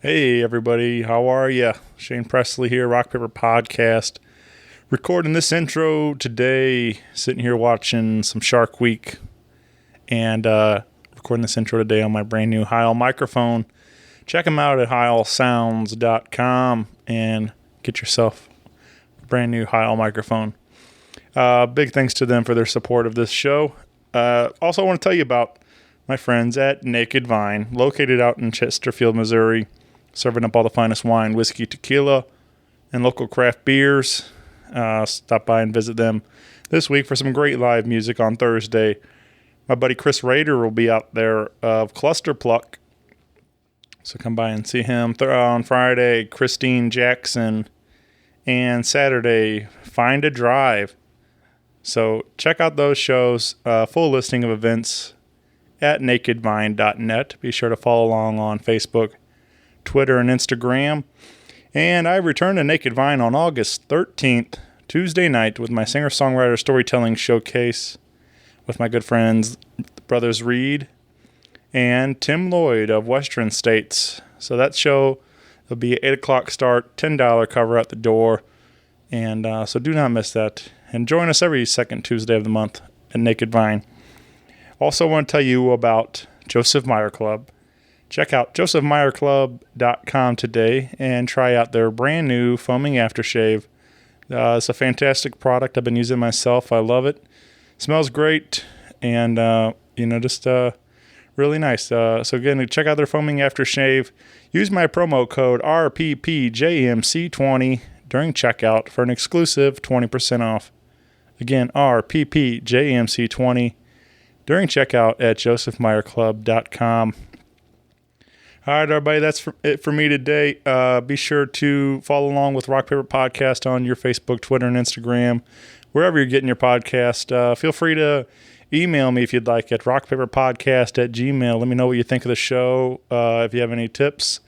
Hey everybody, how are ya? Shane Presley here, Rock Paper Podcast. Recording this intro today, sitting here watching some Shark Week, and recording this intro today on my brand new Heil microphone. Check them out at HeilSounds.com and get yourself a brand new Heil microphone. Big thanks to them for their support of this show. Also, I want to tell you about my friends at Naked Vine, located out in Chesterfield, Missouri, serving up all the finest wine, whiskey, tequila, and local craft beers. Stop by and visit them this week for some great live music on Thursday. My buddy Chris Rader will be out there of Cluster Pluck, so come by and see him. On Friday, Christine Jackson, and Saturday, Find a Drive. So check out those shows. Full listing of events at nakedvine.net. Be sure to follow along on Facebook, Twitter, and Instagram. And I return to Naked Vine on August 13th, Tuesday night, with my singer-songwriter storytelling showcase with my good friends, Brothers Reed and Tim Lloyd of Western States. So that show will be 8 o'clock start, $10 cover at the door. And so do not miss that. And join us every second Tuesday of the month at Naked Vine. Also want to tell you about Joseph Meyer Club. Check out josephmeyerclub.com today and try out their brand new foaming aftershave. It's a fantastic product. I've been using it myself. I love it. Smells great and, just really nice. So again, check out their foaming aftershave. Use my promo code RPPJMC20 during checkout for an exclusive 20% off. Again, RPPJMC20 during checkout at josephmeyerclub.com. All right, everybody, that's it for me today. Be sure to follow along with Rock Paper Podcast on your Facebook, Twitter, and Instagram, wherever you're getting your podcast. Feel free to email me if you'd like at rockpaperpodcast@gmail.com. Let me know what you think of the show. If you have any tips,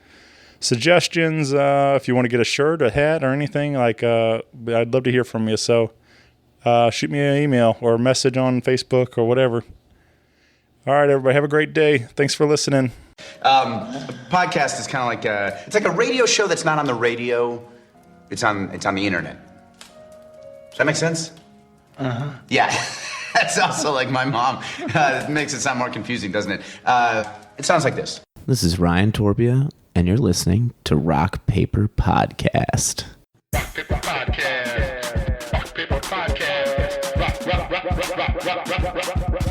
suggestions, if you want to get a shirt, a hat, or anything, I'd love to hear from you. So shoot me an email or a message on Facebook or whatever. All right, everybody, have a great day. Thanks for listening. Podcast is kind of like it's like a radio show that's not on the radio. It's on the internet. Does that make sense? Uh-huh. Yeah. That's also like my mom. It makes it sound more confusing, doesn't it? It sounds like this. This is Ryan Torpea, and you're listening to Rock Paper Podcast. Rock Paper Podcast. Rock Paper Podcast.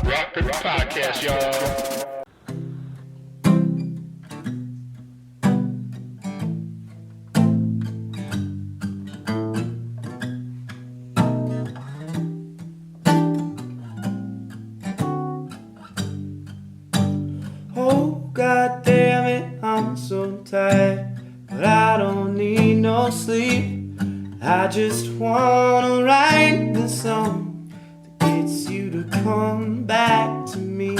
Rock Paper Podcast, y'all. God damn it, I'm so tired, but I don't need no sleep. I just wanna write the song that gets you to come back to me.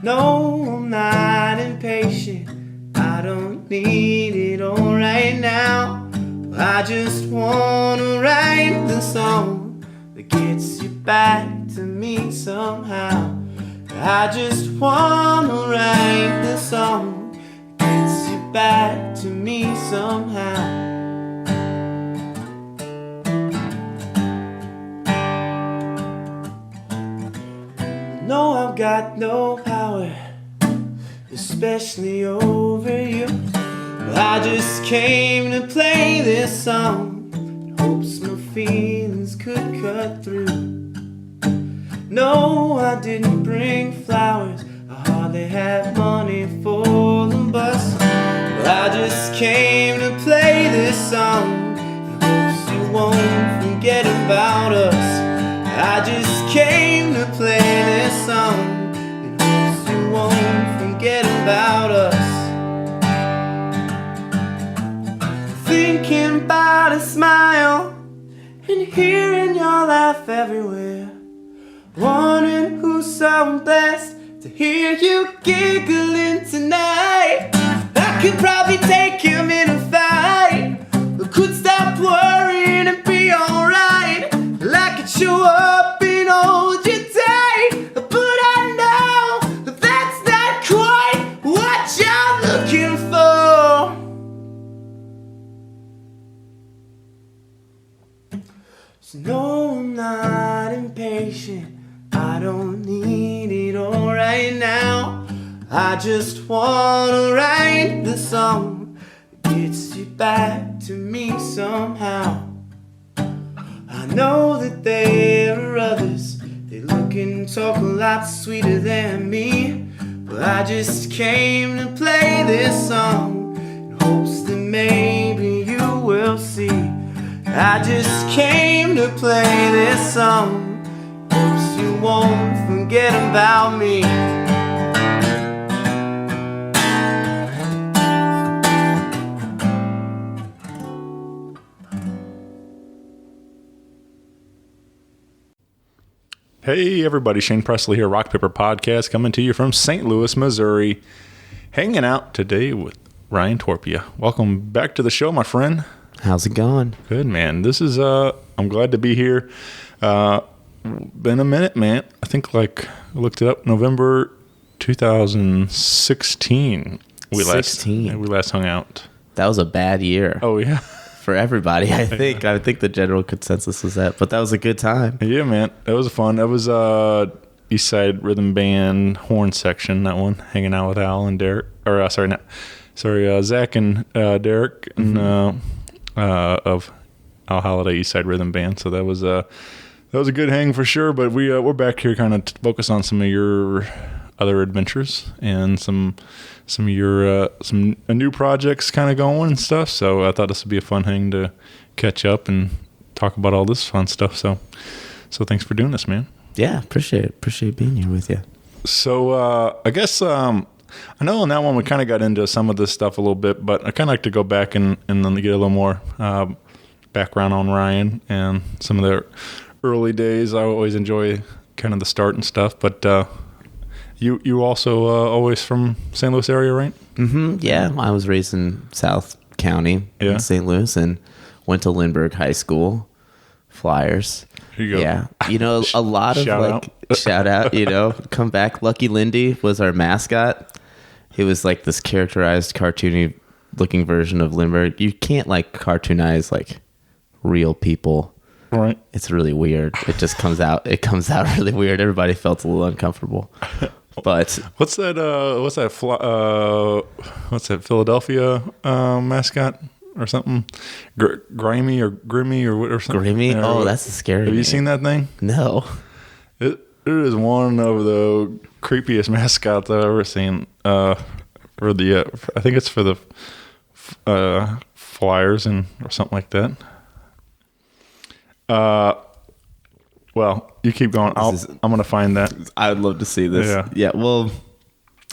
No, I'm not impatient, I don't need it all right now. I just wanna write the song that gets you back to me somehow. I just wanna write the song that gets you back to me somehow. No, I've got no power, especially over you. I just came to play this song in hopes my feelings could cut through. No, I didn't bring flowers, I hardly have money for the bus. But I just came to play this song in hopes you won't forget about us. I just came to play this song in hopes you won't forget about us. Thinking about a smile and hearing your laugh everywhere. Wondering who's so blessed to hear you giggling tonight. I could probably take him in a fight, but could stop worrying and be alright. I could show up and hold you tight, but I know that's not quite what you're looking for. So no, I'm not impatient. I don't need it all right now. I just wanna write the song that gets you back to me somehow. I know that there are others, they look and talk a lot sweeter than me, but I just came to play this song in hopes that maybe you will see. I just came to play this song in hopes you won't forget about me. Hey everybody, Shane Presley here, Rock Paper Podcast, coming to you from St. Louis, Missouri. Hanging out today with Ryan Torpea. Welcome back to the show, my friend. How's it going? Good, man. This is, I'm glad to be here. Been a minute, man. I think I looked it up, November 2016. We last hung out. That was a bad year. Oh, yeah. For everybody, I think. I think the general consensus was that, but that was a good time. Yeah, man. That was fun. That was East Side Rhythm Band horn section, that one, hanging out with Al and Derek. Or, Zach and Derek and, of Al Holiday East Side Rhythm Band. So that was a good hang for sure. But we're back here kind of to focus on some of your other adventures and some of your new projects kind of going and stuff. So I thought this would be a fun hang to catch up and talk about all this fun stuff. So thanks for doing this, man. Yeah, appreciate being here with you. So I guess I know on that one we kind of got into some of this stuff a little bit, but I kind of like to go back and then get a little more background on Ryan and some of the early days. I always enjoy kind of the start and stuff, but you also always from St. Louis area, right? Mm-hmm. Yeah, I was raised in South County in St. Louis and went to Lindbergh High School. Flyers. Here you go. Yeah, a lot of shout out. Come back. Lucky Lindy was our mascot. He was like this characterized, cartoony looking version of Lindbergh. You can't cartoonize real people. Right. It's really weird. It just comes out. It comes out really weird. Everybody felt a little uncomfortable. But what's that Philadelphia mascot or something? Grimy or Grimmy or something? Grimy? Oh, that's a scary Have you name. seen that thing? No. It is one of the creepiest mascots I've ever seen. I think it's for the Flyers or something like that. Well, you keep going. I'm going to find that. I would love to see this. Yeah. Well,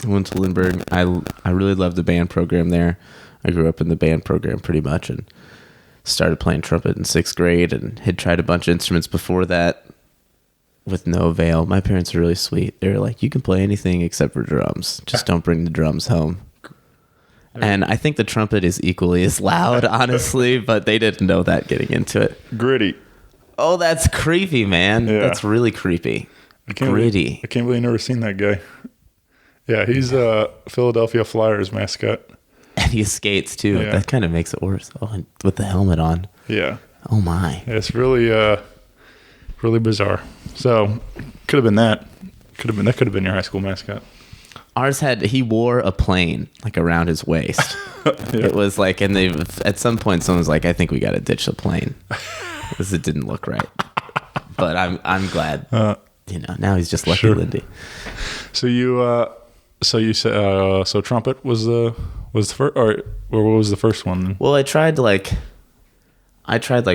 I went to Lindbergh. I really loved the band program there. I grew up in the band program pretty much and started playing trumpet in 6th grade and had tried a bunch of instruments before that with no avail. My parents are really sweet. They were like, you can play anything except for drums. Just don't bring the drums home. And I think the trumpet is equally as loud, honestly, but they didn't know that getting into it. Gritty. Oh, that's creepy, man. Yeah. That's really creepy. Gritty. I can't believe I've never seen that guy. Yeah, he's a Philadelphia Flyers mascot. And he skates, too. Yeah. That kind of makes it worse. Oh, and with the helmet on. Yeah. Oh, my. It's really, really bizarre. So, could have been that. That could have been your high school mascot. Ours he wore a plane around his waist. Yeah. It was and at some point someone was like, I think we got to ditch the plane because it didn't look right. But I'm glad, now he's just Lucky Sure. Lindy. So you said, so trumpet was the first, or what was the first one? Well, I tried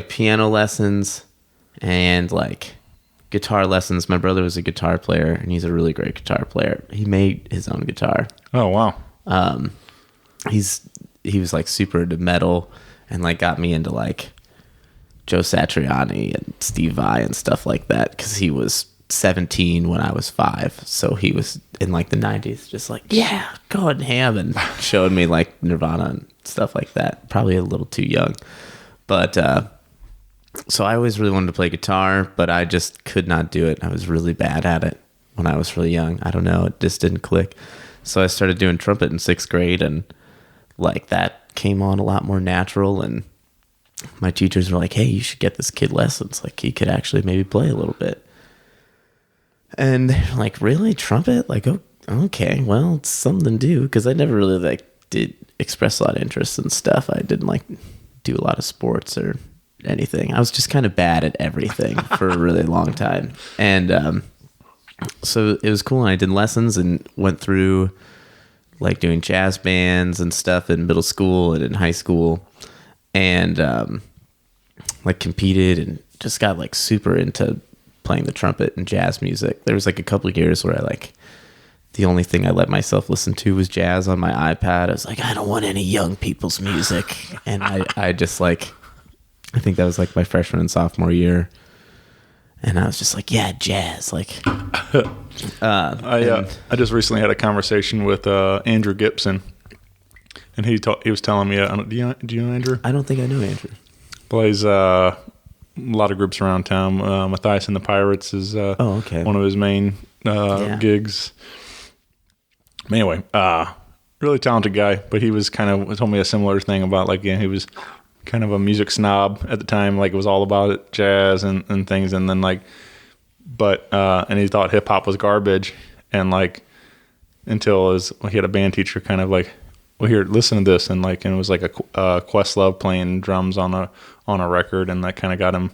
piano lessons and guitar lessons. My brother was a guitar player, and he's a really great guitar player. He made his own guitar. Oh, wow. He was super into metal and got me into Joe Satriani and Steve Vai and stuff like that because he was 17 when I was 5. So he was in the 90s just going ham and showed me Nirvana and stuff like that. Probably a little too young. But so I always really wanted to play guitar, but I just could not do it. I was really bad at it when I was really young. I don't know. It just didn't click. So I started doing trumpet in 6th grade and that came on a lot more natural. And my teachers were like, hey, you should get this kid lessons. Like, he could actually maybe play a little bit. And they're like, really? Trumpet? Like, oh, okay, well, it's something to do. Because I never really, like, did express a lot of interest in stuff. I didn't, like, do a lot of sports or anything. I was just kind of bad at everything for a really long time. And so it was cool. And I did lessons and went through, like, doing jazz bands and stuff in middle school and in high school. And, like, competed and just got, like, super into playing the trumpet and jazz music. There was, like, a couple of years where I, like, the only thing I let myself listen to was jazz on my iPad. I was like, I don't want any young people's music. And I just, like, I think that was, like, my freshman and sophomore year. And I was just like, yeah, jazz. Like, I just recently had a conversation with Andrew Gibson. And he was telling me, do you know Andrew? I don't think I know Andrew. Plays a lot of groups around town. Matthias and the Pirates is one of his main gigs. Anyway, really talented guy, but he was told me a similar thing about, like, he was kind of a music snob at the time. Like, it was all about it, jazz and things. And then, like, and he thought hip hop was garbage. And, like, until he had a band teacher kind of like, well, here, listen to this. And, like, and it was like a Questlove playing drums on a record. And that kind of got him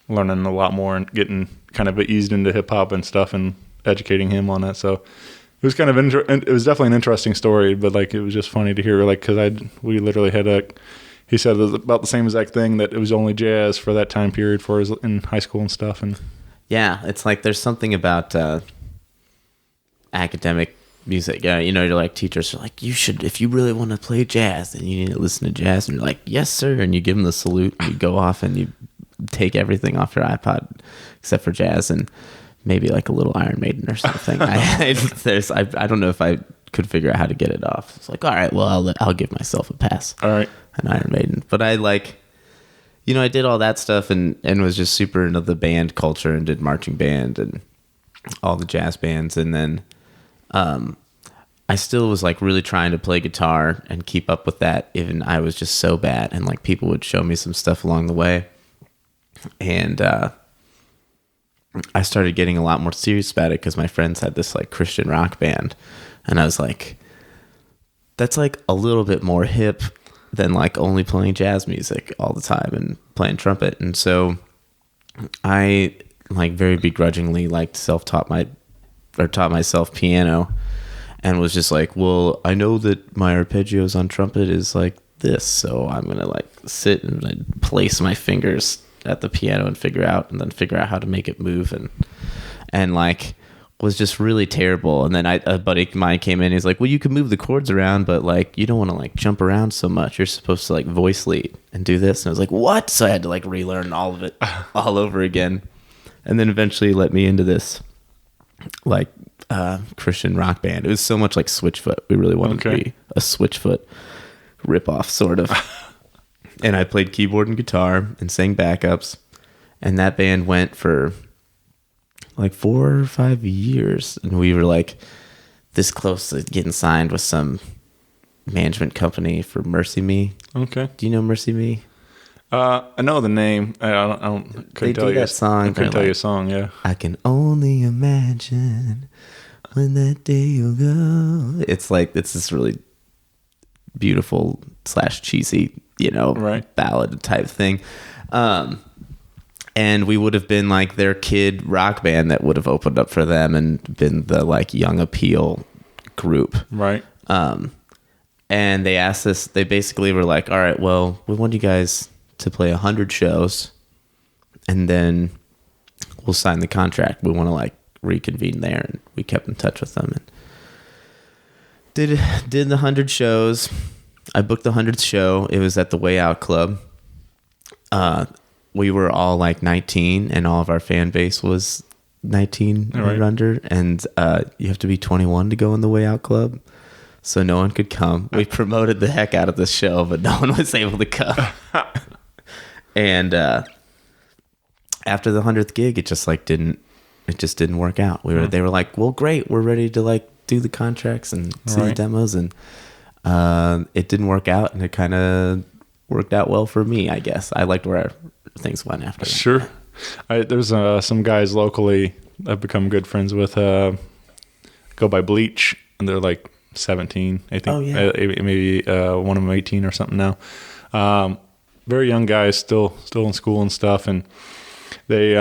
learning a lot more and getting kind of eased into hip hop and stuff and educating him on that. So it was kind of it was definitely an interesting story, but, like, it was just funny to hear, like, because we literally had he said it was about the same exact thing, that it was only jazz for that time period in high school and stuff. And yeah, it's like there's something about academic music. Yeah, you're like, teachers are like, you should, if you really want to play jazz, then you need to listen to jazz. And you're like, yes, sir. And you give them the salute and you go off and you take everything off your iPod except for jazz and maybe, like, a little Iron Maiden or something. I don't know if I could figure out how to get it off. It's like, all right, well, I'll give myself a pass. All right. An Iron Maiden. But I, like, I did all that stuff and was just super into the band culture and did marching band and all the jazz bands. And then I still was, like, really trying to play guitar and keep up with that. Even I was just so bad. And, like, people would show me some stuff along the way. And I started getting a lot more serious about it because my friends had this, like, Christian rock band. And I was like, that's, like, a little bit more hip than, like, only playing jazz music all the time and playing trumpet. And so I, like, very begrudgingly, like, taught myself piano and was just like, well, I know that my arpeggios on trumpet is like this, so I'm going to, like, sit and, like, place my fingers at the piano and figure out how to make it move and like was just really terrible. And then a buddy of mine came in, he's like, well, you can move the chords around, but, like, you don't want to, like, jump around so much. You're supposed to, like, voice lead and do this. And I was like, what? So I had to, like, relearn all of it all over again. And then eventually let me into this, like, Christian rock band. It was so much like Switchfoot. We really wanted to be a Switchfoot ripoff, sort of. And I played keyboard and guitar and sang backups. And that band went for, like, 4 or 5 years. And we were, like, this close to getting signed with some management company for Mercy Me. Okay. Do you know Mercy Me? I know the name. I couldn't tell you that song. I couldn't tell you a song. Yeah. I can only imagine when that day will go. It's like, it's this really beautiful / cheesy, right, ballad type thing. And we would have been, like, their kid rock band that would have opened up for them and been the, like, young appeal group. Right. And they asked us, they basically were like, all right, well, we want you guys to play 100 shows and then we'll sign the contract. We want to, like, reconvene there. And we kept in touch with them and did the 100 shows. I booked the 100th show. It was at the Way Out Club. We were all, like, 19 and all of our fan base was 19 or under. And you have to be 21 to go in the Way Out Club. So no one could come. We promoted the heck out of the show, but no one was able to come. And after the 100th gig, it just didn't work out. They were like, well, great, we're ready to, like, do the contracts and see the demos, and it didn't work out, and it kind of worked out well for me, I guess. I liked where things went after that. Sure. There's some guys locally I've become good friends with, go by Bleach, and they're like 17, I think. Oh, yeah. Maybe one of them 18 or something now. Very young guys, still in school and stuff, and they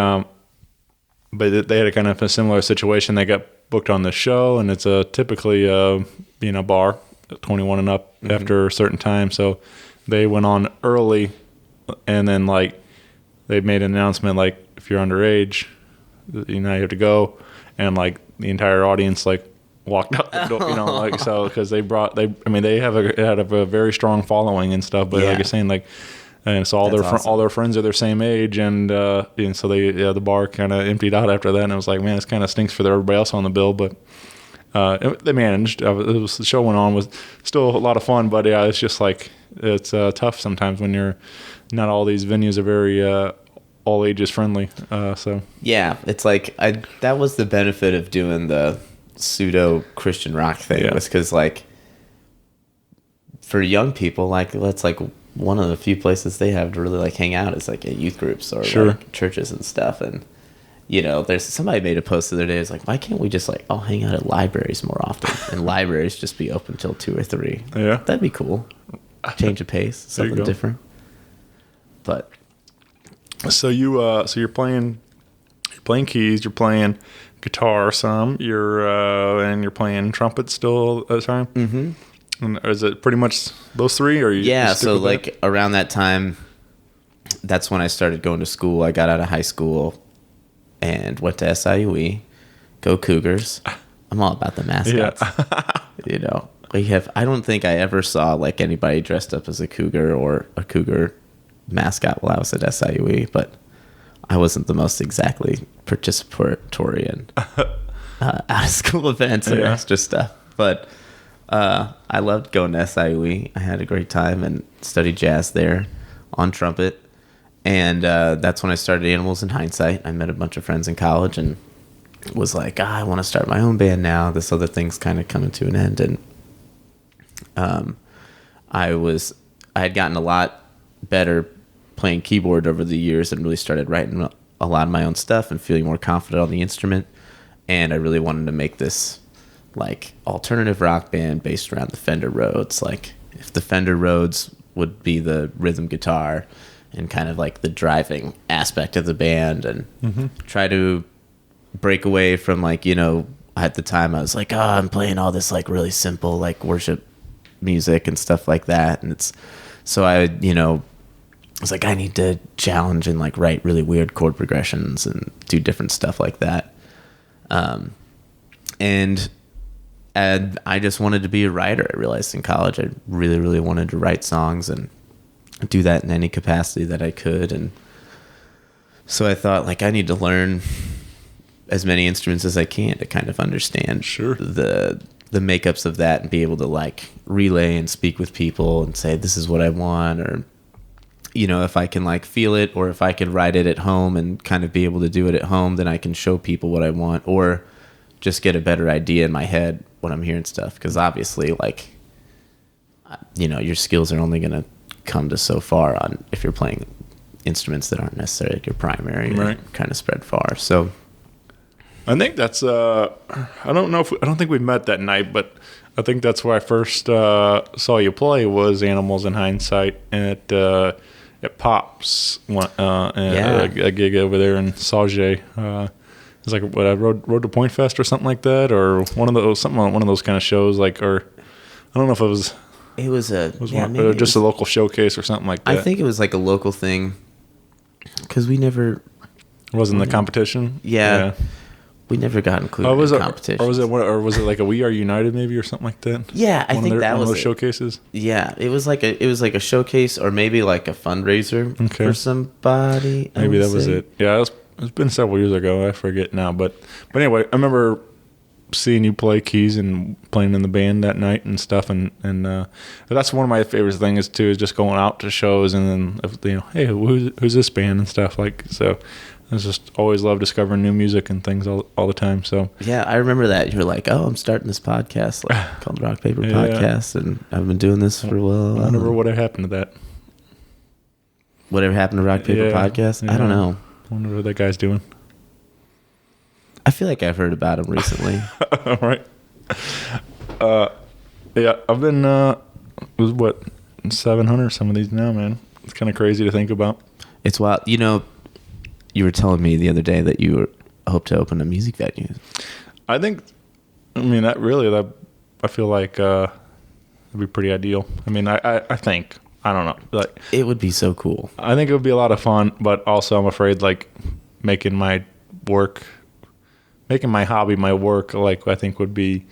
but they had a kind of a similar situation. They got booked on the show, and it's typically being a bar, 21 and up after a certain time. So they went on early, and then like they made an announcement like, if you're underage, you have to go, and like the entire audience like walked out the door, like, so, because they had a very strong following and stuff, but like you're saying, like, and so all their friends are their same age, and so the bar kind of emptied out after that, and it was like, man, this kind of stinks for everybody else on the bill, but they managed. The show went on, was still a lot of fun, but yeah, it's just like, it's tough sometimes when you're not all these venues are very all ages friendly. So yeah, it's like that was the benefit of doing the pseudo Christian rock thing, was because like for young people, like that's like one of the few places they have to really like hang out is like at youth groups or like churches and stuff. And there's somebody made a post the other day. It's like, why can't we just like all hang out at libraries more often, and libraries just be open till 2 or 3? Yeah, that'd be cool. Change of pace, something different. But so you're playing keys, you're playing guitar some, and you're playing trumpet still at the time. Mm-hmm. And is it pretty much those three, or so like around that time, that's when I started going to school. I got out of high school and went to SIUE. Go Cougars! I'm all about the mascots. Yeah. I don't think I ever saw like anybody dressed up as a cougar or a cougar mascot while I was at SIUE, but I wasn't the most exactly participatory in out of school events or extra stuff. But I loved going to SIUE. I had a great time and studied jazz there on trumpet. And that's when I started Animals in Hindsight. I met a bunch of friends in college and was like, I want to start my own band now. This other thing's kind of coming to an end. And I had gotten a lot better playing keyboard over the years and really started writing a lot of my own stuff and feeling more confident on the instrument. And I really wanted to make this like alternative rock band based around the Fender Rhodes. Like if the Fender Rhodes would be the rhythm guitar and kind of like the driving aspect of the band, and try to break away from like, at the time I was like, I'm playing all this like really simple like worship music and stuff like that. And it's, so I was like, I need to challenge and like write really weird chord progressions and do different stuff like that. And I just wanted to be a writer. I realized in college I really, really wanted to write songs and do that in any capacity that I could. And so I thought like I need to learn as many instruments as I can to kind of understand the makeups of that and be able to like relay and speak with people and say, this is what I want, or if I can like feel it, or if I can write it at home and kind of be able to do it at home, then I can show people what I want, or just get a better idea in my head when I'm hearing stuff. Because obviously like, your skills are only going to come to so far on if you're playing instruments that aren't necessarily like your primary, or kind of spread far. So I think that's I don't think we met that night, but I think that's where I first saw you play was Animals in Hindsight at Pops, a gig over there in Sauget. It was like what, Road to Point Fest or something like that, or one of those kind of shows, like, or I don't know if it was. It was just a local showcase or something like that. I think it was like a local thing because we never. It wasn't the competition. Yeah. We never got included in competition. Or was it like a We Are United maybe or something like that? Yeah, I think that was one of those showcases. Yeah, it was like a showcase or maybe like a fundraiser for somebody. Maybe that was it. Yeah, it's been several years ago. I forget now, but anyway, I remember seeing you play keys and playing in the band that night and stuff, and that's one of my favorite things too, is just going out to shows and then hey, who's this band and stuff, like, so I just always love discovering new music and things all the time. So yeah, I remember that you were like, I'm starting this podcast called Rock Paper Podcast, and I've been doing this for a while. I wonder what happened to that. Whatever happened to Rock Paper Podcast? I don't know. Wonder what that guy's doing. I feel like I've heard about him recently. All right. Yeah, I've been it was what 700 some of these now, man. It's kind of crazy to think about. It's wild. You know, you were telling me the other day that you hope to open a music venue. I mean that I feel like it'd be pretty ideal. I mean, I think, I don't know, like it would be so cool. I think it would be a lot of fun, but also I'm afraid like making my hobby my work, like I think would be,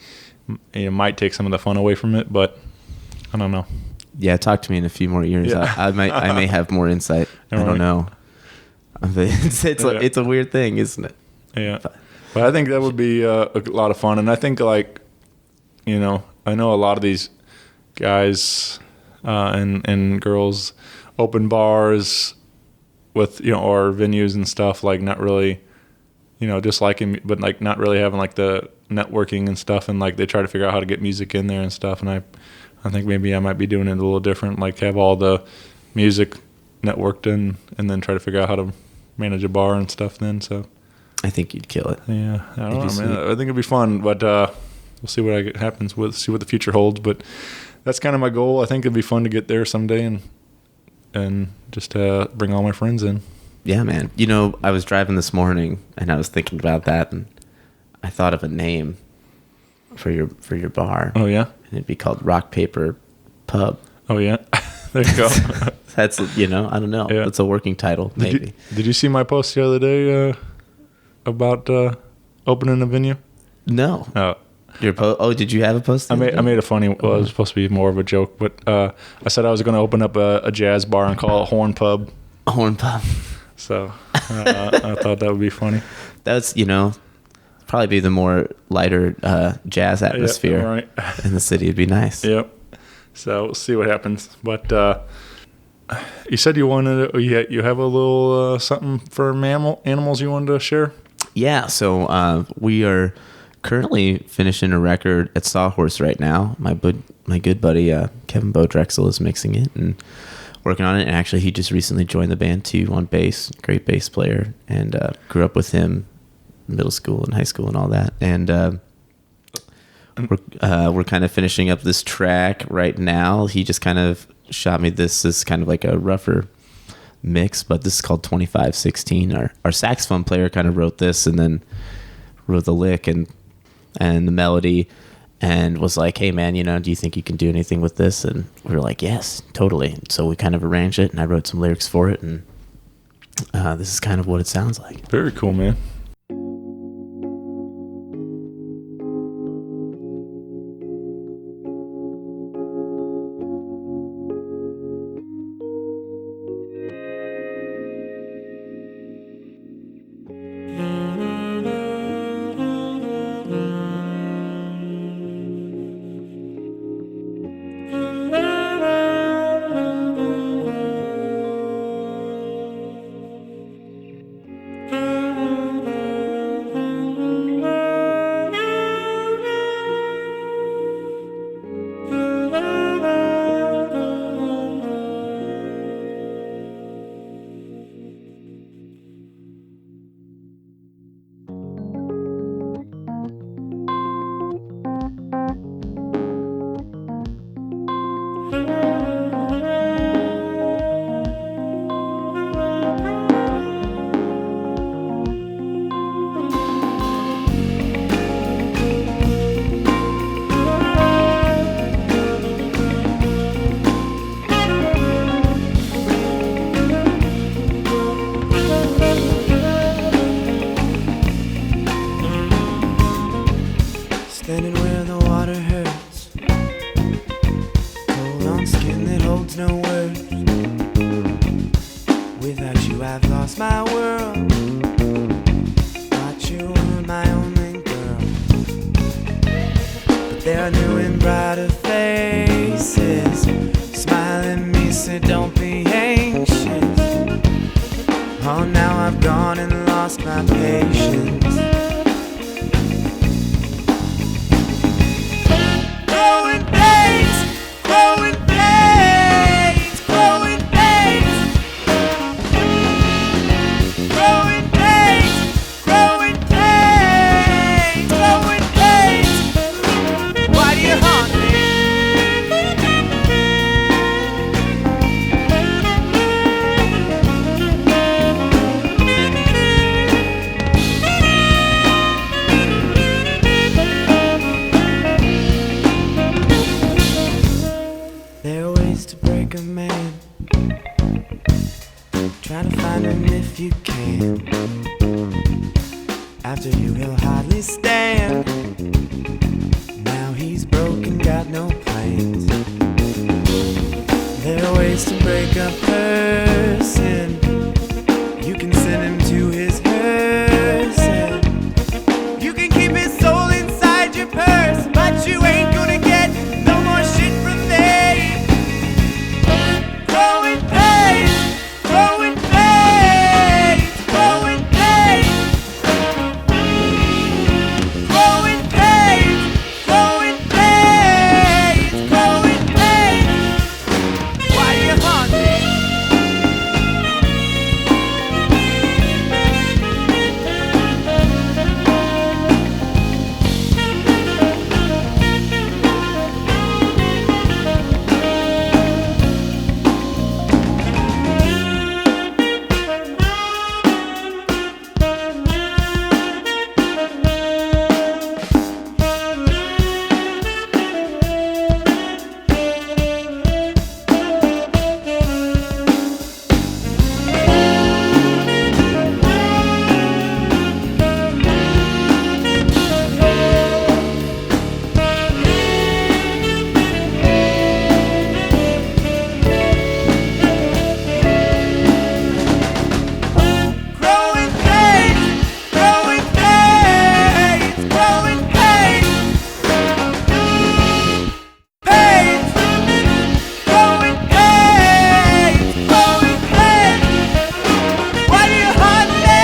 might take some of the fun away from it, but I don't know. Yeah, talk to me in a few more years. Yeah. I may have more insight. I don't know. It's a weird thing, isn't it? Yeah, but I think that would be a lot of fun, and I think like, I know a lot of these guys and girls open bars with or venues and stuff, like not really, just liking, but like not really having like the networking and stuff, and like they try to figure out how to get music in there and stuff, and I think maybe I might be doing it a little different, like have all the music networked in and then try to figure out how to manage a bar and stuff then. So I think you'd kill it. Yeah, I don't know, man. I think it'd be fun, but we'll see what happens. We'll see what the future holds, but that's kind of my goal. I think it'd be fun to get there someday and just bring all my friends in. Yeah, man. I was driving this morning and I was thinking about that, and I thought of a name for your bar. Oh yeah, and it'd be called Rock Paper Pub. Oh yeah, there you go. That's I don't know. Yeah. That's a working title, maybe. Did you see my post the other day about opening a venue? No. Oh. Did you have a post? I made a funny. Well, it was supposed to be more of a joke, but I said I was going to open up a jazz bar and call it Horn Pub. Horn Pub. So I thought that would be funny. That's probably be the more lighter jazz atmosphere right. in the city. It'd be nice. Yep. So we'll see what happens. But you said you wanted you have a little something for animals you wanted to share. Yeah. So we are currently finishing a record at Sawhorse right now. My good buddy Kevin Bo Drexel is mixing it and working on it. And actually, he just recently joined the band too on bass. Great bass player, and grew up with him in middle school and high school and all that. And we're kind of finishing up this track right now. He just kind of shot me this is kind of like a rougher mix, but this is called 2516. Our saxophone player kind of wrote this and then wrote the lick and the melody, and was like, hey man, do you think you can do anything with this? And we were like, yes, totally. So we kind of arranged it, and I wrote some lyrics for it, and this is kind of what it sounds like. Very cool, man. to break a man. Try to find him if you can. After you, he'll hardly stand. Now he's broken, got no plans. There are ways to break a person. You can send him to his hearse, and you can keep his soul inside your purse, but you ain't gonna get no more shit from me. Growing pains, growing pains, growing pains, growing pains, growing pains, growing pains. Why do you haunt me? Growing pains, growing pains, growing pains, pains, growing pains, growing pains. Why do you haunt me?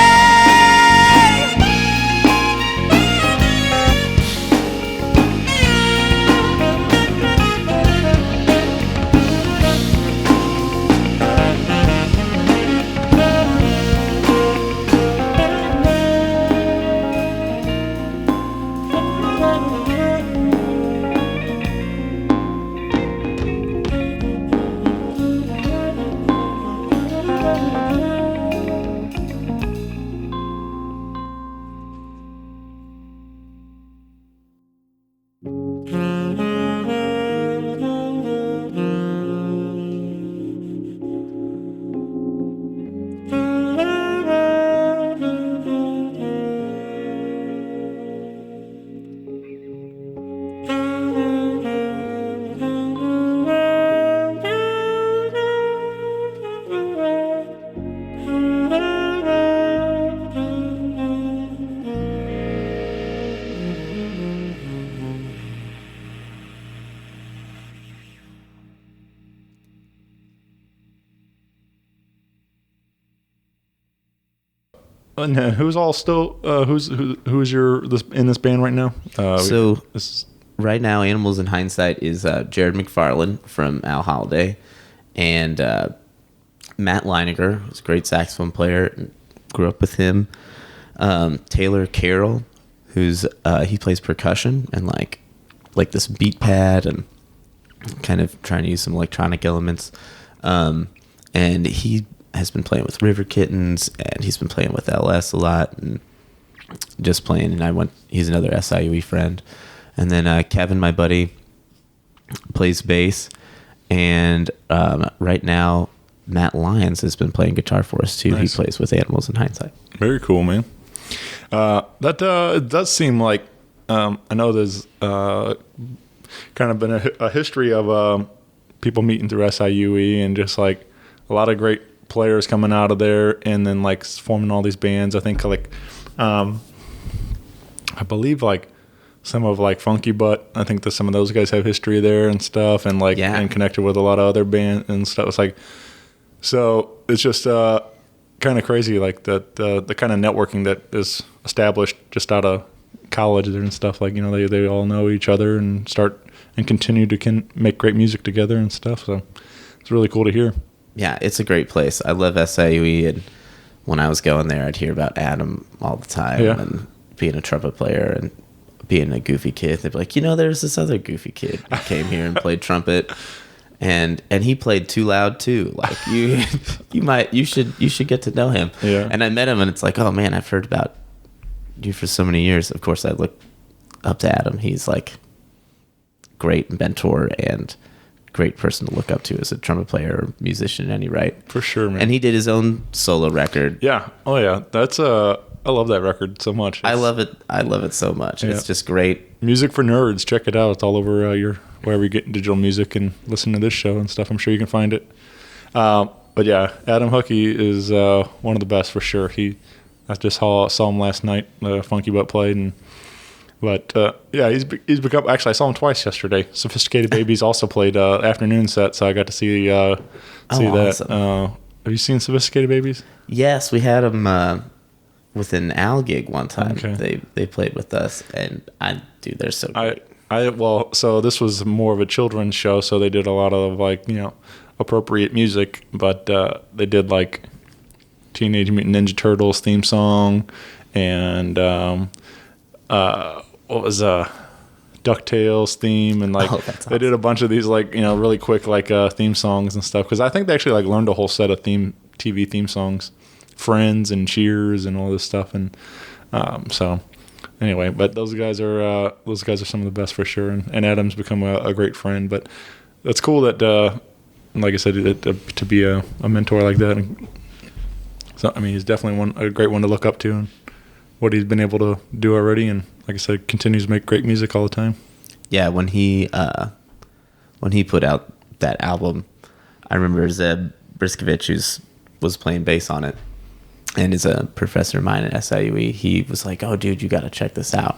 And who's all still who's your in this band right now? So this right now, Animals in Hindsight is Jared McFarlane from Al Holiday, and Matt Leiniger, who's a great saxophone player. Grew up with him. Taylor Carroll, who's he plays percussion and like this beat pad and kind of trying to use some electronic elements. And he has been playing with River Kittens, and he's been playing with LS a lot, and just playing. And he's another SIUE friend. And then Kevin, my buddy, plays bass. And right now, Matt Lyons has been playing guitar for us too. Nice. He plays with Animals in Hindsight. very cool, man. That it does seem like I know there's kind of been a history of people meeting through SIUE and just like a lot of great players coming out of there and then like forming all these bands. I think like I believe like some of like Funky Butt. I think that some of those guys have history there and stuff, and like and connected with a lot of other bands and stuff. It's like, so it's just kind of crazy, like the kind of networking that is established just out of college there and stuff. Like, you know, they all know each other and start and continue to make great music together and stuff. So it's really cool to hear. Yeah, it's a great place. I love SIUE, and when I was going there, I'd hear about Adam all the time and being a trumpet player and being a goofy kid. They'd be like, you know, there's this other goofy kid who came here and played trumpet, and he played too loud too. Like you should get to know him. Yeah. And I met him, and it's like, oh man, I've heard about you for so many years. Of course, I look up to Adam. He's like great mentor and great person to look up to as a trumpet player or musician in any right. For sure, man. And he did his own solo record. Yeah. Oh yeah. That's I love that record so much. I love it. I love it so much. Yeah. It's just great. Music for nerds. Check it out. It's all over wherever you get digital music and listen to this show and stuff. I'm sure you can find it. But yeah, Adam Hookey is one of the best for sure. I just saw him last night. Funky Butt played, yeah, he's become. Actually, I saw him twice yesterday. Sophisticated Babies also played afternoon set, so I got to see that. Awesome. Have you seen Sophisticated Babies? Yes, we had him with an AL gig one time. Okay. They played with us, and they're so great. So this was more of a children's show, so they did a lot of appropriate music, but they did like Teenage Mutant Ninja Turtles theme song, and what was DuckTales theme, and they did a bunch of these really quick theme songs and stuff, because I think they actually learned a whole set of TV theme songs, Friends and Cheers and all this stuff, and so anyway, but those guys are some of the best for sure, and Adam's become a great friend. But it's cool that like I said, to be a mentor like that. And so I mean, he's definitely a great one to look up to, and what he's been able to do already, and like I said, continues to make great music all the time. Yeah, when he put out that album, I remember Zeb Briskovich, was playing bass on it, and is a professor of mine at SIUE. He was like, "Oh, dude, you got to check this out.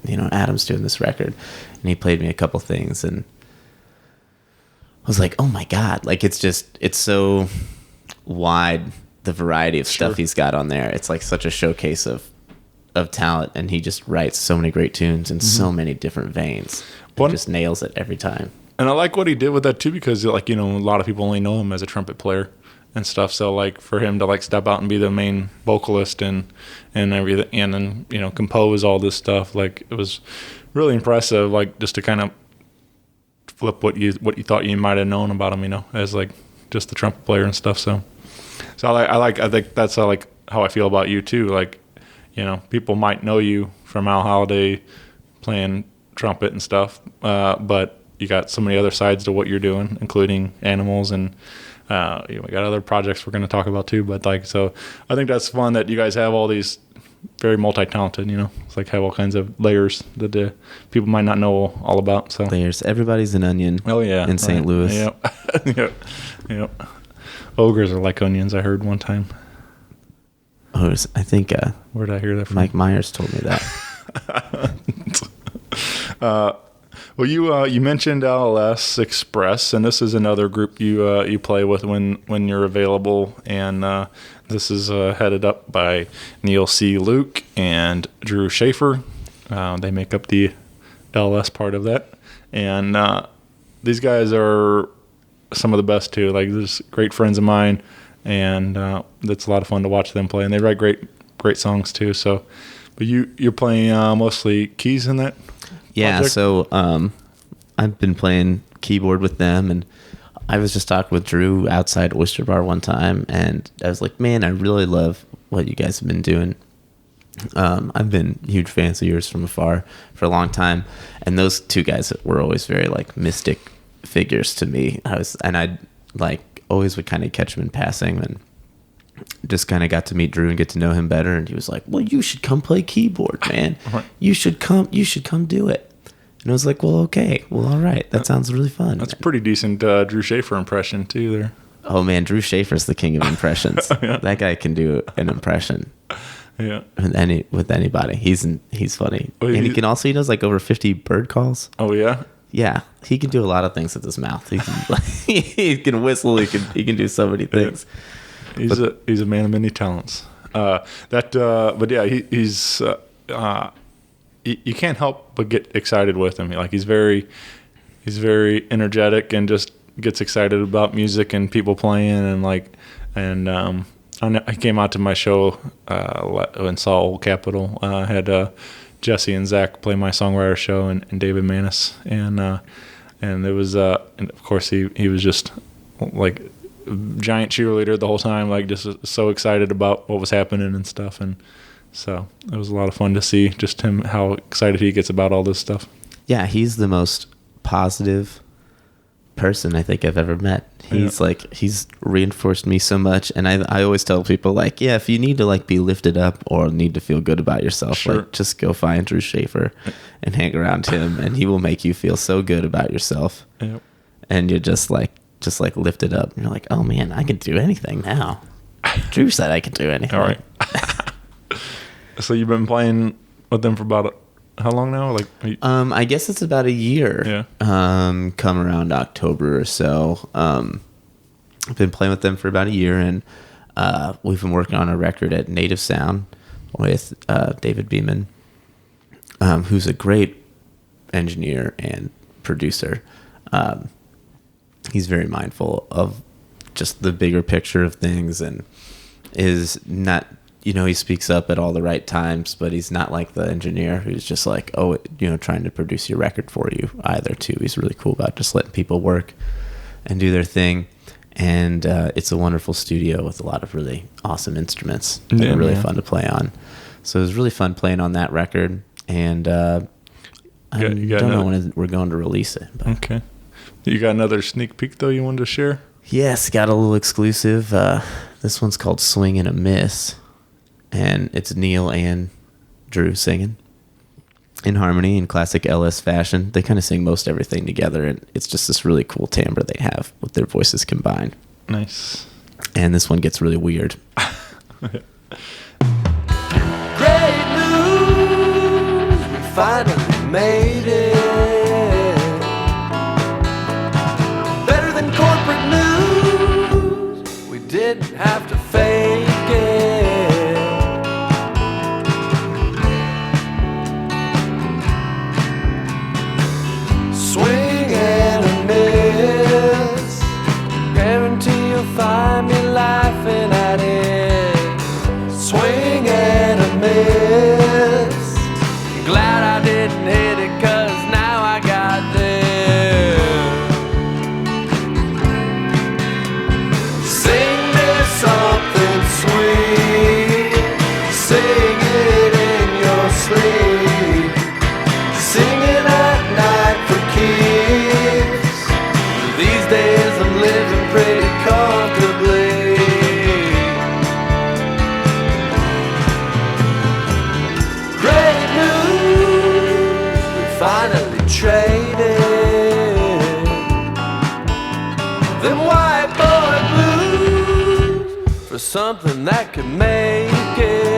Adam's doing this record," and he played me a couple things, and I was like, "Oh my god!" It's so wide, the variety of stuff he's got on there. It's like such a showcase of talent, and he just writes so many great tunes in so many different veins. He just nails it every time. And I like what he did with that too, because a lot of people only know him as a trumpet player and stuff. So for him to step out and be the main vocalist and everything, and then compose all this stuff, it was really impressive. Just to kind of flip what you thought you might have known about him, as just the trumpet player and stuff. So I think that's how I feel about you too. People might know you from Al Holiday playing trumpet and stuff, but you got so many other sides to what you're doing, including Animals, and we got other projects we're going to talk about too. But so I think that's fun that you guys have all these very multi-talented. It's have all kinds of layers that people might not know all about. So layers. Everybody's an onion. Oh yeah, in St. Louis. Yep. Yep. Ogres are like onions. I heard one time. Oh, I think. Where did I hear that from? Mike Myers told me that. Well, you mentioned ALS Xprss, and this is another group you play with when you're available, and this is headed up by Neil C. Luke and Drew Schaefer. They make up the ALS part of that, and these guys are some of the best too. There's great friends of mine, and it's a lot of fun to watch them play, and they write great songs too. So, but you're playing mostly keys in that. Yeah, project? So I've been playing keyboard with them, and I was just talking with Drew outside Oyster Bar one time, and I was like, man, I really love what you guys have been doing. I've been huge fans of yours from afar for a long time, and those two guys were always very mystic figures to me. I always would kind of catch him in passing, and just kind of got to meet Drew and get to know him better, and he was like, well, you should come play keyboard, man. You should come do it. And I was like, well, okay, well, all right, that sounds really fun. That's a pretty decent Drew Schaefer impression too there. Oh man, Drew Schaefer's the king of impressions. Yeah. That guy can do an impression. Yeah. With anybody. He's funny. And he can also, he does over 50 bird calls. Oh yeah? Yeah. He can do a lot of things with his mouth. He can he can whistle, he can do so many things. Yeah. He's a man of many talents. But yeah, he's you can't help but get excited with him. He's very energetic and just gets excited about music and people playing, and I came out to my show and saw Old Capitol. I had Jesse and Zach play my songwriter show, and David Manis, and it was and of course he was just giant cheerleader the whole time, just so excited about what was happening and stuff, and so it was a lot of fun to see just him, how excited he gets about all this stuff. Yeah, he's the most positive, person I think I've ever met. He's he's reinforced me so much, and I always tell people like, yeah, if you need to like be lifted up or need to feel good about yourself, like just go find Drew Schaefer and hang around him, and he will make you feel so good about yourself. Yep. And you're just lifted up. And you're like, oh man, I can do anything now. Drew said I could do anything. All right. So you've been playing with them for about how long now? Like, I guess it's about a year. Yeah. Come around October or so. I've been playing with them for about a year, and we've been working on a record at Native Sound with David Beeman, who's a great engineer and producer. He's very mindful of just the bigger picture of things, and is not, he speaks up at all the right times, but he's not like the engineer who's just like, trying to produce your record for you either too. He's really cool about just letting people work and do their thing. And it's a wonderful studio with a lot of really awesome instruments that are really fun to play on. So it was really fun playing on that record. And I don't know when we're going to release it. But. Okay. You got another sneak peek, though, you wanted to share? Yes, got a little exclusive. This one's called Swing and a Miss. And it's Neil and Drew singing in harmony in classic LS fashion. They kind of sing most everything together, and it's just this really cool timbre they have with their voices combined. Nice. And this one gets really weird. Great news, we finally made it. Better than corporate news, we didn't have to fake it. Swing and a miss, guarantee you'll find me laughing at it. Swing and a miss, glad I didn't hit it, 'cause now I got this. Sing me something sweet, sing it in your sleep, sing it at night for keeps. These days I'm living pretty comfortably. Great news, we finally traded them white boy blues for something that could make it.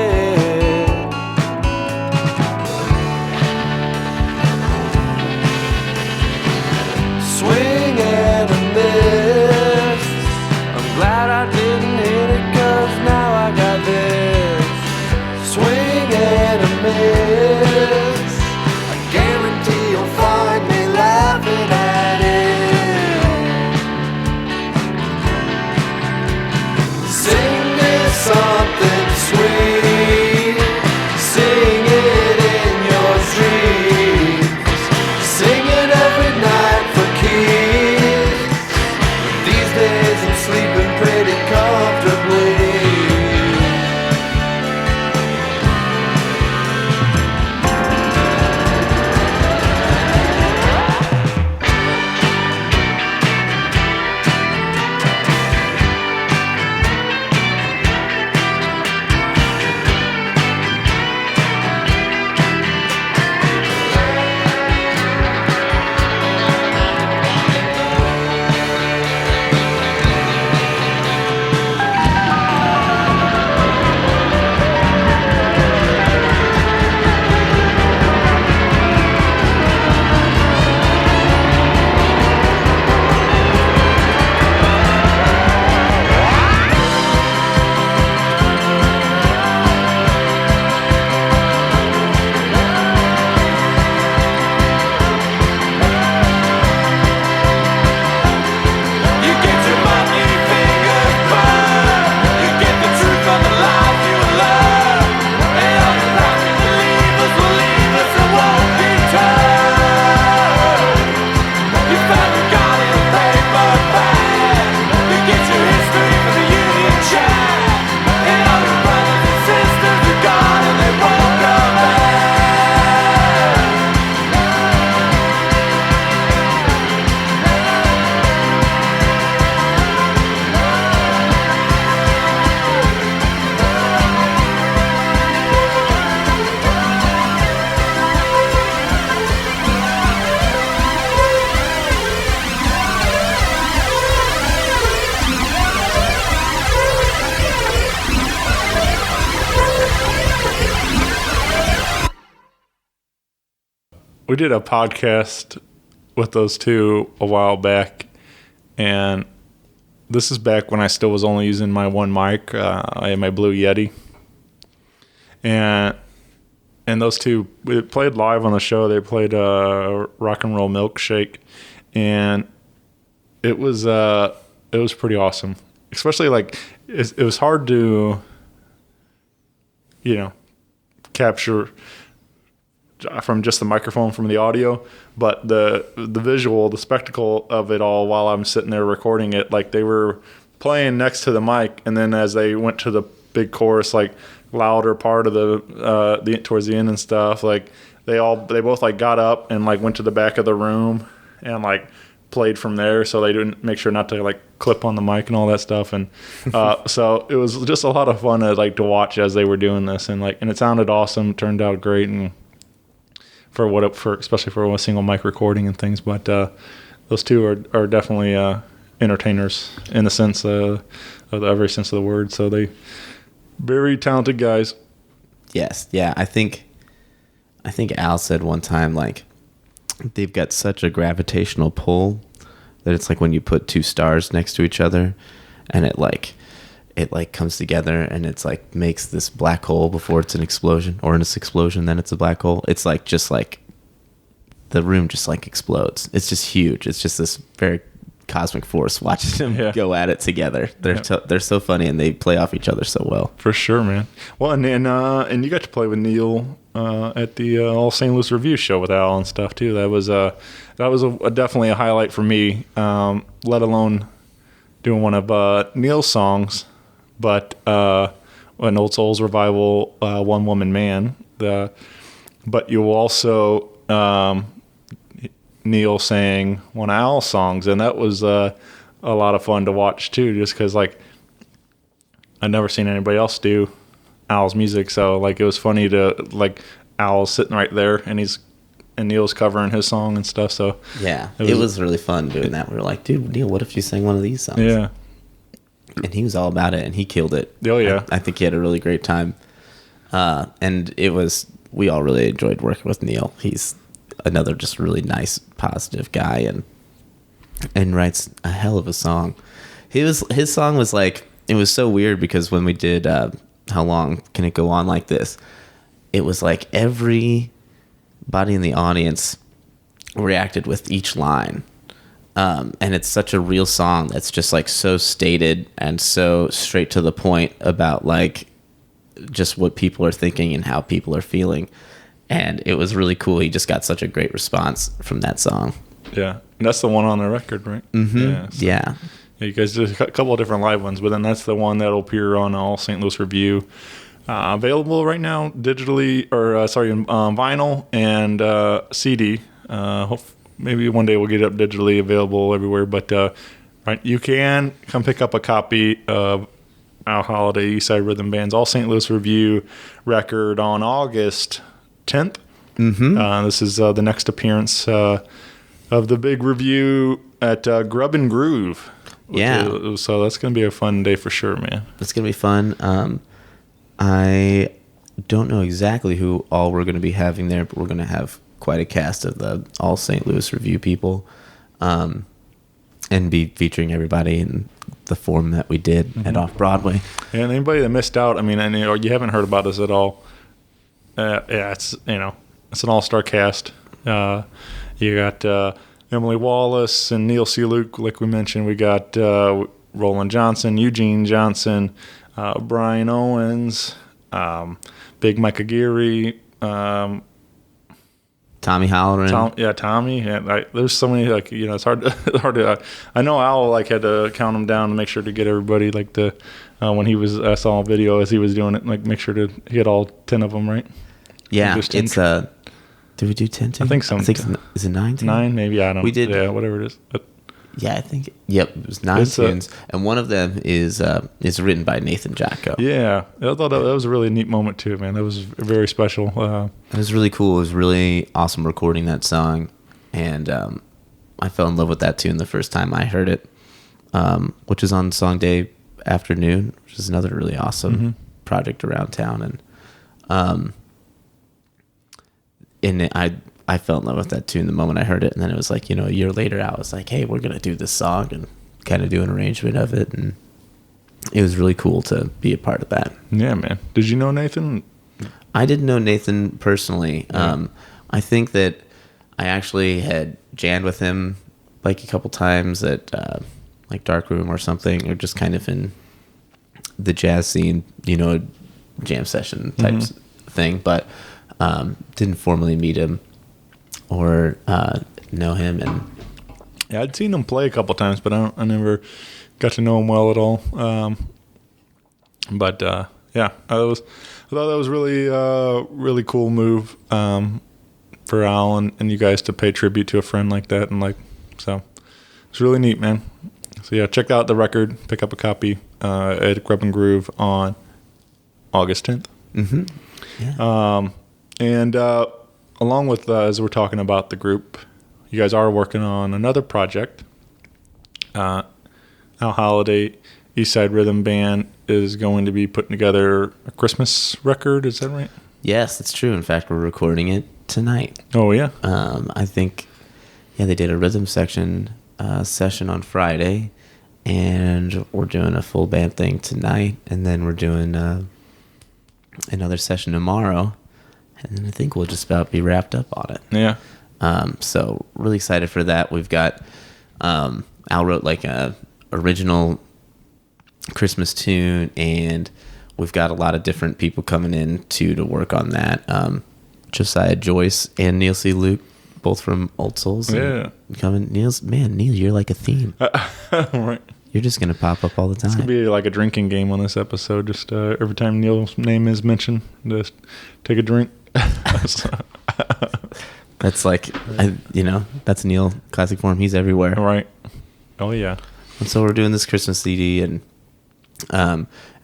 Swing and a miss, I'm glad I didn't hit it, 'cause now I got this. Swing and a miss, I guarantee you'll find me laughing at it. Sing me something sweet, sing it in your dreams, sing it every night for keeps. These days I'm sleeping pretty comfortably. we did a podcast with those two a while back, and this is back when I still was only using my one mic. I had my Blue Yeti, and those two, we played live on the show. They played Rock and Roll Milkshake, and it was pretty awesome. Especially like it was hard to, capture from just the microphone from the audio, but the visual, the spectacle of it all while I'm sitting there recording it, like they were playing next to the mic, and then as they went to the big chorus, like louder part of the towards the end and stuff, like they both like got up and like went to the back of the room and like played from there, so they didn't make sure not to like clip on the mic and all that stuff, and so it was just a lot of fun to watch as they were doing this, and it sounded awesome, turned out great, and especially for a single mic recording and things. But those two are definitely entertainers in the sense of every sense of the word. So they very talented guys. Yes, yeah. I think Al said one time like they've got such a gravitational pull that it's like when you put two stars next to each other, and it comes together and it's like makes this black hole before it's an explosion, or in this explosion then it's a black hole. It's like just like the room just like explodes. It's just huge. It's just this very cosmic force watching them go at it together. They're so funny, and they play off each other so well. For sure, man. Well, and you got to play with Neil at the ALL St.LOUIS REVUE show with Al and stuff too. That was definitely a highlight for me. Let alone doing one of Neil's songs, but an Old Souls revival, One Woman Man. But you also Neil sang one of Al's songs, and that was a lot of fun to watch too, just because I'd never seen anybody else do Al's music, so it was funny to Al's sitting right there and Neil's covering his song and stuff. So yeah, it was really fun doing that. We were like, dude, Neil, what if you sang one of these songs? Yeah, and he was all about it, and he killed it. Oh yeah, I think he had a really great time, and we all really enjoyed working with Neil. He's another just really nice, positive guy, and writes a hell of a song. His song was it was so weird because when we did How Long Can It Go On Like This, it was like everybody in the audience reacted with each line, and it's such a real song that's just so stated and so straight to the point about just what people are thinking and how people are feeling. And it was really cool. He just got such a great response from that song. Yeah. And that's the one on the record, right? Mm-hmm. Yeah. You guys did a couple of different live ones, but then that's the one that'll appear on ALL St.LOUIS REVUE. Available right now digitally, in vinyl and CD. Maybe one day we'll get it up digitally available everywhere. But right, you can come pick up a copy of Al Holiday, Eastside Rhythm Band's ALL St.LOUIS REVUE record on August 10th. Mm-hmm. This is the next appearance of the big review at Grub and Groove. Yeah. So that's going to be a fun day for sure, man. It's going to be fun. I don't know exactly who all we're going to be having there, but we're going to have quite a cast of the ALL St.LOUIS REVUE people, and be featuring everybody in the form that we did at Off Broadway. And anybody that missed out, or you haven't heard about this at all, it's an all-star cast. You got Emily Wallace and Neil C. Luke, like we mentioned. We got Roland Johnson, Eugene Johnson, Brian Owens, Big Mike Aguirre, Tommy Halloran. Tommy. Yeah, there's so many. It's hard to. I know Al had to count them down to make sure to get everybody when he was. I saw a video as he was doing it. Make sure to get all 10 of them right. Yeah, it's Did we do 10 too? I think so. Is it 9 too? 9 maybe. I don't know. We did. Yeah, whatever it is. But yeah, I think. Yep, it was 9 tunes, and one of them is written by Nathan Jatcko. Yeah, I thought that was a really neat moment too, man. That was very special. It was really cool. It was really awesome recording that song, and I fell in love with that tune the first time I heard it, which is on Song Day Afternoon, which is another really awesome project around town, and I I fell in love with that tune the moment I heard it. And then it was like, a year later, I was like, hey, we're going to do this song and kind of do an arrangement of it. And it was really cool to be a part of that. Yeah, man. Did you know Nathan? I didn't know Nathan personally. Yeah. I think that I actually had jammed with him like a couple times at like Dark Room or something, or just kind of in the jazz scene, jam session type thing, but didn't formally meet him or know him. And Yeah, I'd seen him play a couple times, but I never got to know him well at all. But yeah, I thought that was really cool move for Al and you guys to pay tribute to a friend like that, and so it's really neat, man. So yeah, check out the record, pick up a copy at Grub and Groove on August 10th. Mm-hmm. Yeah. And along with as we're talking about the group, you guys are working on another project. Al Holiday, East Side Rhythm Band, is going to be putting together a Christmas record. Is that right? Yes, that's true. In fact, we're recording it tonight. Oh yeah. I think, they did a rhythm section session on Friday, and we're doing a full band thing tonight, and then we're doing another session tomorrow, and then I think we'll just about be wrapped up on it. Yeah. So really excited for that. We've got Al wrote like a original Christmas tune, and we've got a lot of different people coming in to work on that. Josiah Joyce and Neil C. Luke, both from Old Souls. Yeah. Coming. Neil, you're like a theme. Right. You're just going to pop up all the time. It's going to be like a drinking game on this episode. Just every time Neil's name is mentioned, just take a drink. That's like, that's Neil, classic form. He's everywhere. Right. Oh, yeah. And so we're doing this Christmas CD, and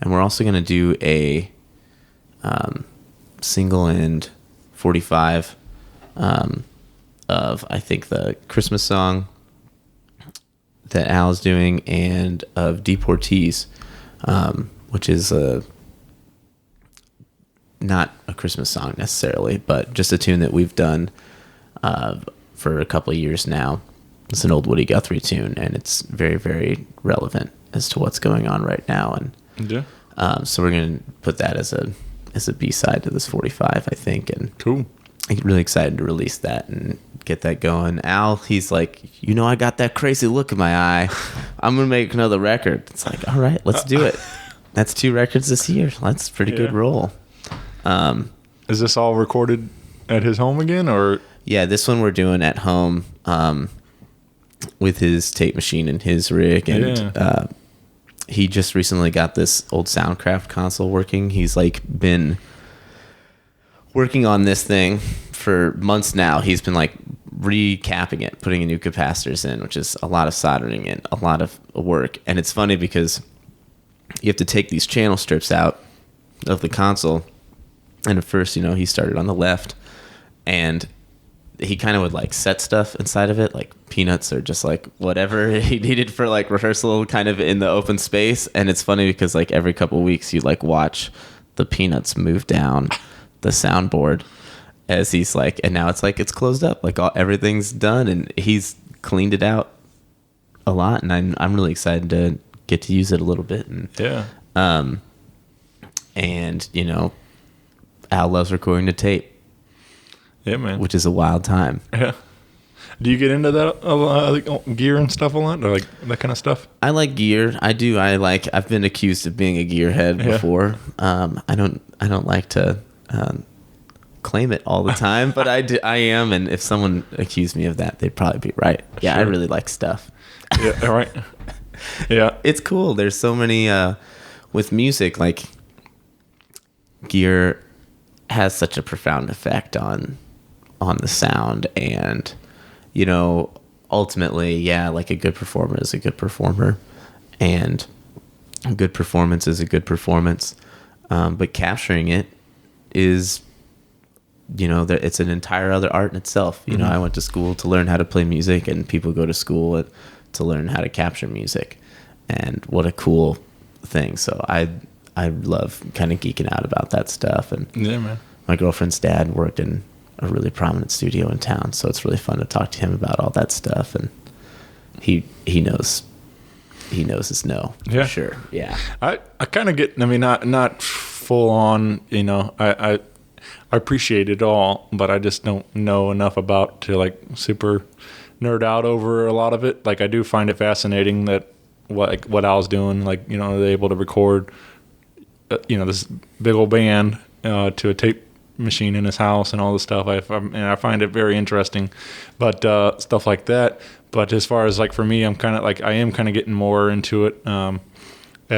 we're also going to do a single and 45 of, I think, the Christmas song that Al is doing, and of Deportees, which is not a Christmas song necessarily, but just a tune that we've done for a couple of years now. It's an old Woody Guthrie tune, and it's very, very relevant as to what's going on right now. And Yeah. so we're going to put that as a B-side to this 45, I think. And Cool. I'm really excited to release that and get that going. Al, he's like, I got that crazy look in my eye. I'm going to make another record. It's like, all right, let's do it. That's 2 records this year. That's a pretty good roll. Is this all recorded at his home again, or? Yeah, this one we're doing at home with his tape machine and his rig. And he just recently got this old Soundcraft console working. He's like been working on this thing for months now. He's been like recapping it, putting in new capacitors in, which is a lot of soldering and a lot of work. And it's funny because you have to take these channel strips out of the console. And at first, he started on the left, and he kind of would like set stuff inside of it, like peanuts or just like whatever he needed for like rehearsal kind of in the open space. And it's funny because like every couple of weeks you like watch the peanuts move down the soundboard as he's like, and now it's like it's closed up, like everything's done, and he's cleaned it out a lot, and I'm really excited to get to use it a little bit. And and Al loves recording to tape. Yeah, man. Which is a wild time. Yeah. Do you get into that gear and stuff a lot, or like that kind of stuff? I like gear. I do. I've been accused of being a gearhead before. I don't like to claim it all the time, but I am. And if someone accused me of that, they'd probably be right. Yeah, sure. I really like stuff. Yeah. Right. Yeah. It's cool. There's so many with music. Like gear has such a profound effect on the sound, and ultimately, like a good performer is a good performer, and a good performance is a good performance, but capturing it is it's an entire other art in itself. I went to school to learn how to play music, and people go to school to learn how to capture music, and what a cool thing. So I love kind of geeking out about that stuff. And yeah, man. My girlfriend's dad worked in a really prominent studio in town. So it's really fun to talk to him about all that stuff. And he knows his no. Yeah. For sure. Yeah. I kind of get, I mean, not full on, you know, I appreciate it all, but I just don't know enough about to like super nerd out over a lot of it. Like I do find it fascinating that what Al's doing, like, you know, they're able to record, you know, this big old band to a tape machine in his house and all this stuff. And I find it very interesting, but stuff like that. But as far as like for me, I'm kind of like, I am kind of getting more into it,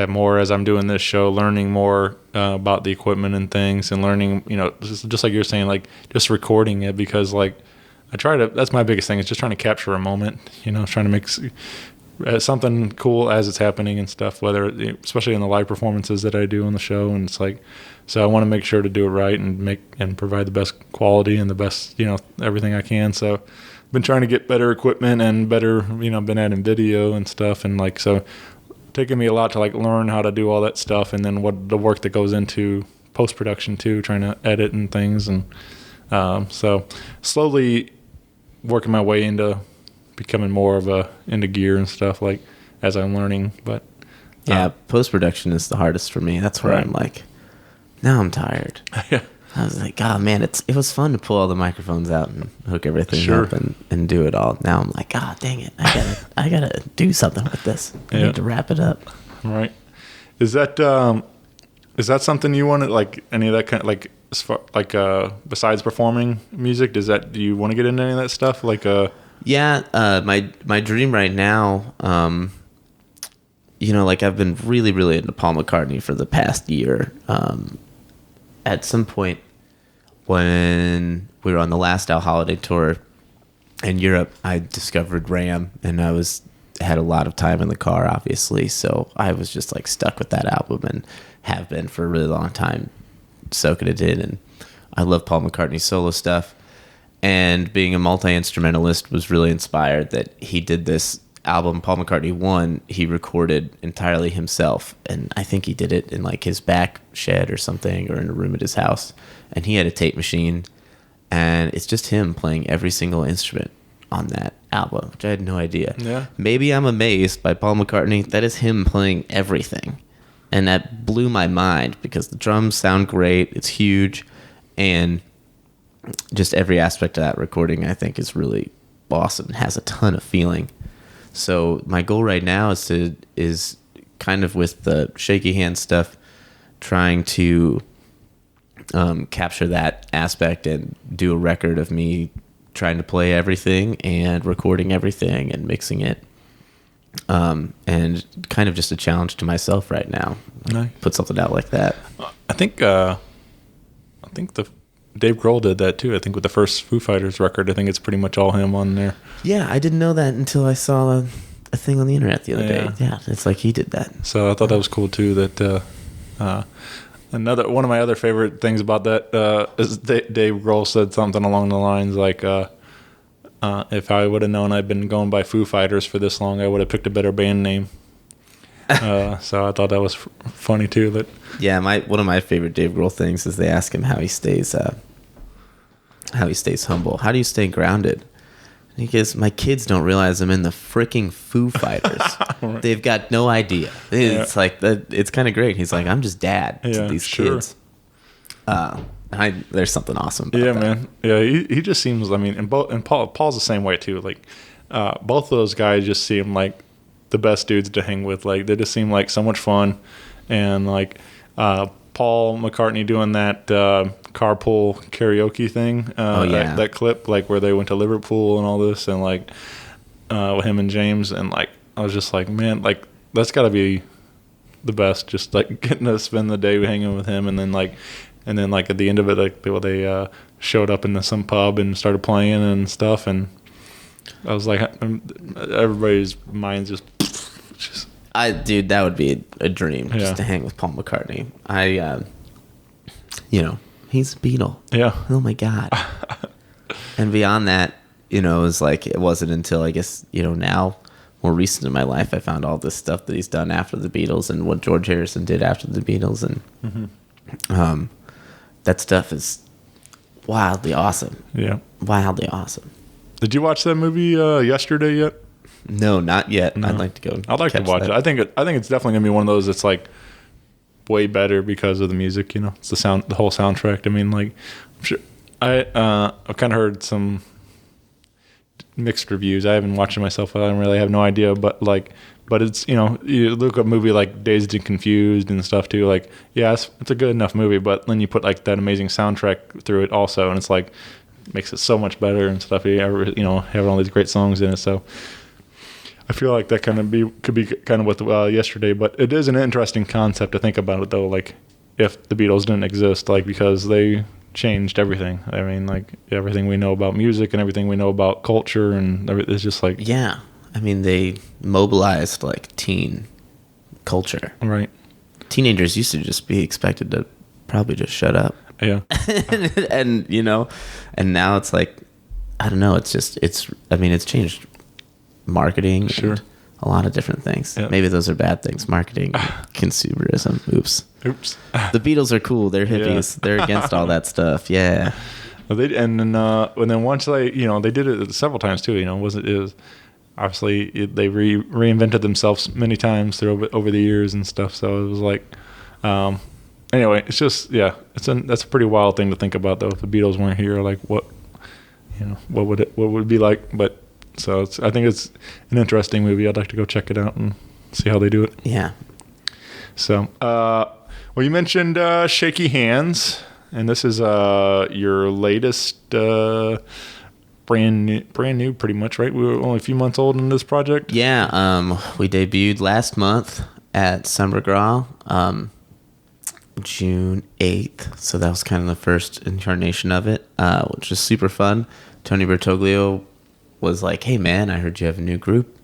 more as I'm doing this show, learning more about the equipment and things, and learning, you know, just like you're saying, like just recording it, because like that's my biggest thing, is just trying to capture a moment, you know, trying to make something cool as it's happening and stuff, whether, especially in the live performances that I do on the show. And it's like, so I want to make sure to do it right and provide the best quality and the best, you know, everything I can. So been trying to get better equipment and better, you know, been adding video and stuff, and like, so taking me a lot to like learn how to do all that stuff, and then what the work that goes into post-production too, trying to edit and things. And so slowly working my way into becoming more of into gear and stuff, like as I'm learning. But yeah, post-production is the hardest for me. That's where right. I'm like, now I'm tired. Yeah. I was like, oh man, it was fun to pull all the microphones out and hook everything Sure. up and do it all. Now I'm like, God dang it, I gotta do something with this. I need to wrap it up. Right. Is that something you want to, like, any of that kind of, like, as far, like besides performing music, do you want to get into any of that stuff? Like Yeah, my dream right now, you know, like I've been really, really into Paul McCartney for the past year. At some point when we were on the last Al holiday tour in Europe, I discovered Ram, and I had a lot of time in the car, obviously. So I was just like stuck with that album, and have been for a really long time, soaking it in. And I love Paul McCartney's solo stuff. And being a multi-instrumentalist was really inspired that he did this album, Paul McCartney 1, he recorded entirely himself. And I think he did it in like his back shed or something, or in a room at his house. And he had a tape machine, and it's just him playing every single instrument on that album, which I had no idea. Yeah. Maybe I'm amazed by Paul McCartney. That is him playing everything. And that blew my mind, because the drums sound great. It's huge. And just every aspect of that recording, I think, is really awesome. It has a ton of feeling. So my goal right now is kind of with the Shakey Hands stuff, trying to capture that aspect and do a record of me trying to play everything and recording everything and mixing it. And kind of just a challenge to myself right now. Nice. Put something out like that. I think the Dave Grohl did that too. I think with the first Foo Fighters record, I think it's pretty much all him on there. Yeah, I didn't know that until I saw a thing on the internet the other day. Yeah, it's like he did that. So I thought that was cool too. That another one of my other favorite things about that is Dave Grohl said something along the lines like, "If I would have known I'd been going by Foo Fighters for this long, I would have picked a better band name." So I thought that was funny too. That yeah, one of my favorite Dave Grohl things is they ask him how he stays humble. How do you stay grounded? And he goes, "My kids don't realize I'm in the freaking Foo Fighters. Right. They've got no idea." It's like that. It's kind of great. He's like, "I'm just dad to these kids." There's something awesome about that. Man. Yeah, he just seems. I mean, and Paul's the same way too. Like both of those guys just seem like the best dudes to hang with. Like they just seem like so much fun, and like Paul McCartney doing that carpool karaoke thing. That clip, like where they went to Liverpool and all this, and like with him and James, and like I was just like, man, like that's got to be the best. Just like getting to spend the day hanging with him, and then like at the end of it, like they showed up into some pub and started playing and stuff, and I was like, everybody's minds just. Dude, that would be a dream, just to hang with Paul McCartney. He's a Beatle. Yeah. Oh my God. And beyond that, it was like, it wasn't until I guess, now, more recent in my life, I found all this stuff that he's done after the Beatles and what George Harrison did after the Beatles. And that stuff is wildly awesome. Yeah. Wildly awesome. Did you watch that movie yesterday yet? No, not yet. No. I'd like to go. I'd like to watch it. I think it's definitely gonna be one of those that's like way better because of the music. You know, it's the whole soundtrack. I mean, like, I'm sure I've kind of heard some mixed reviews. I haven't watched it myself. I don't really have no idea, but it's, you know, you look at a movie like Dazed and Confused and stuff too. Like, yeah, it's a good enough movie, but then you put like that amazing soundtrack through it also, and it's like makes it so much better and stuff. You know, having all these great songs in it. So I feel like that could be kind of with yesterday, but it is an interesting concept to think about it though. Like, if the Beatles didn't exist, like, because they changed everything. I mean, like, everything we know about music and everything we know about culture and everything is just like, yeah. I mean, they mobilized like teen culture. Right. Teenagers used to just be expected to probably just shut up. Yeah. and you know, and now it's like, I don't know. It's changed marketing. Sure. And a lot of different things. Yeah. Maybe those are bad things. Marketing, consumerism. Oops. The Beatles are cool. They're hippies. Yeah. They're against all that stuff. Yeah. Well, and then once they, you know, they did it several times too. You know, it was obviously they reinvented themselves many times over the years and stuff. So it was like, anyway, it's just, yeah, that's a pretty wild thing to think about though. If the Beatles weren't here, like what would it be like? But so I think it's an interesting movie. I'd like to go check it out and see how they do it. Yeah. So, well, you mentioned Shakey Hands, and this is your latest brand new, pretty much, right? We were only a few months old in this project. Yeah, we debuted last month at Summer Gras, June 8th. So that was kind of the first incarnation of it, which was super fun. Tony Bertoglio was like, "Hey man, I heard you have a new group.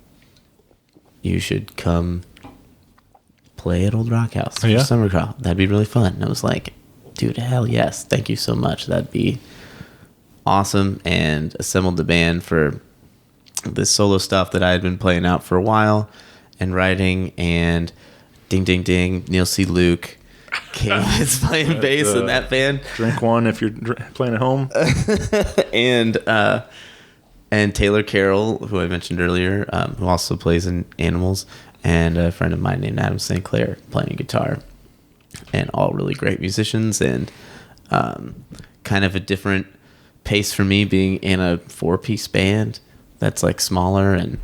You should come play at Old Rock House for Summer Gras. That'd be really fun." And I was like, "Dude, hell yes. Thank you so much. That'd be awesome." And assembled the band for this solo stuff that I had been playing out for a while and writing, and ding, ding, ding, Neil C. Luke is playing bass in that band. Drink one if you're playing at home. And Taylor Carroll, who I mentioned earlier, who also plays in Animals, and a friend of mine named Adam St. Clair playing guitar, and all really great musicians, and kind of a different pace for me being in a 4-piece band that's like smaller, and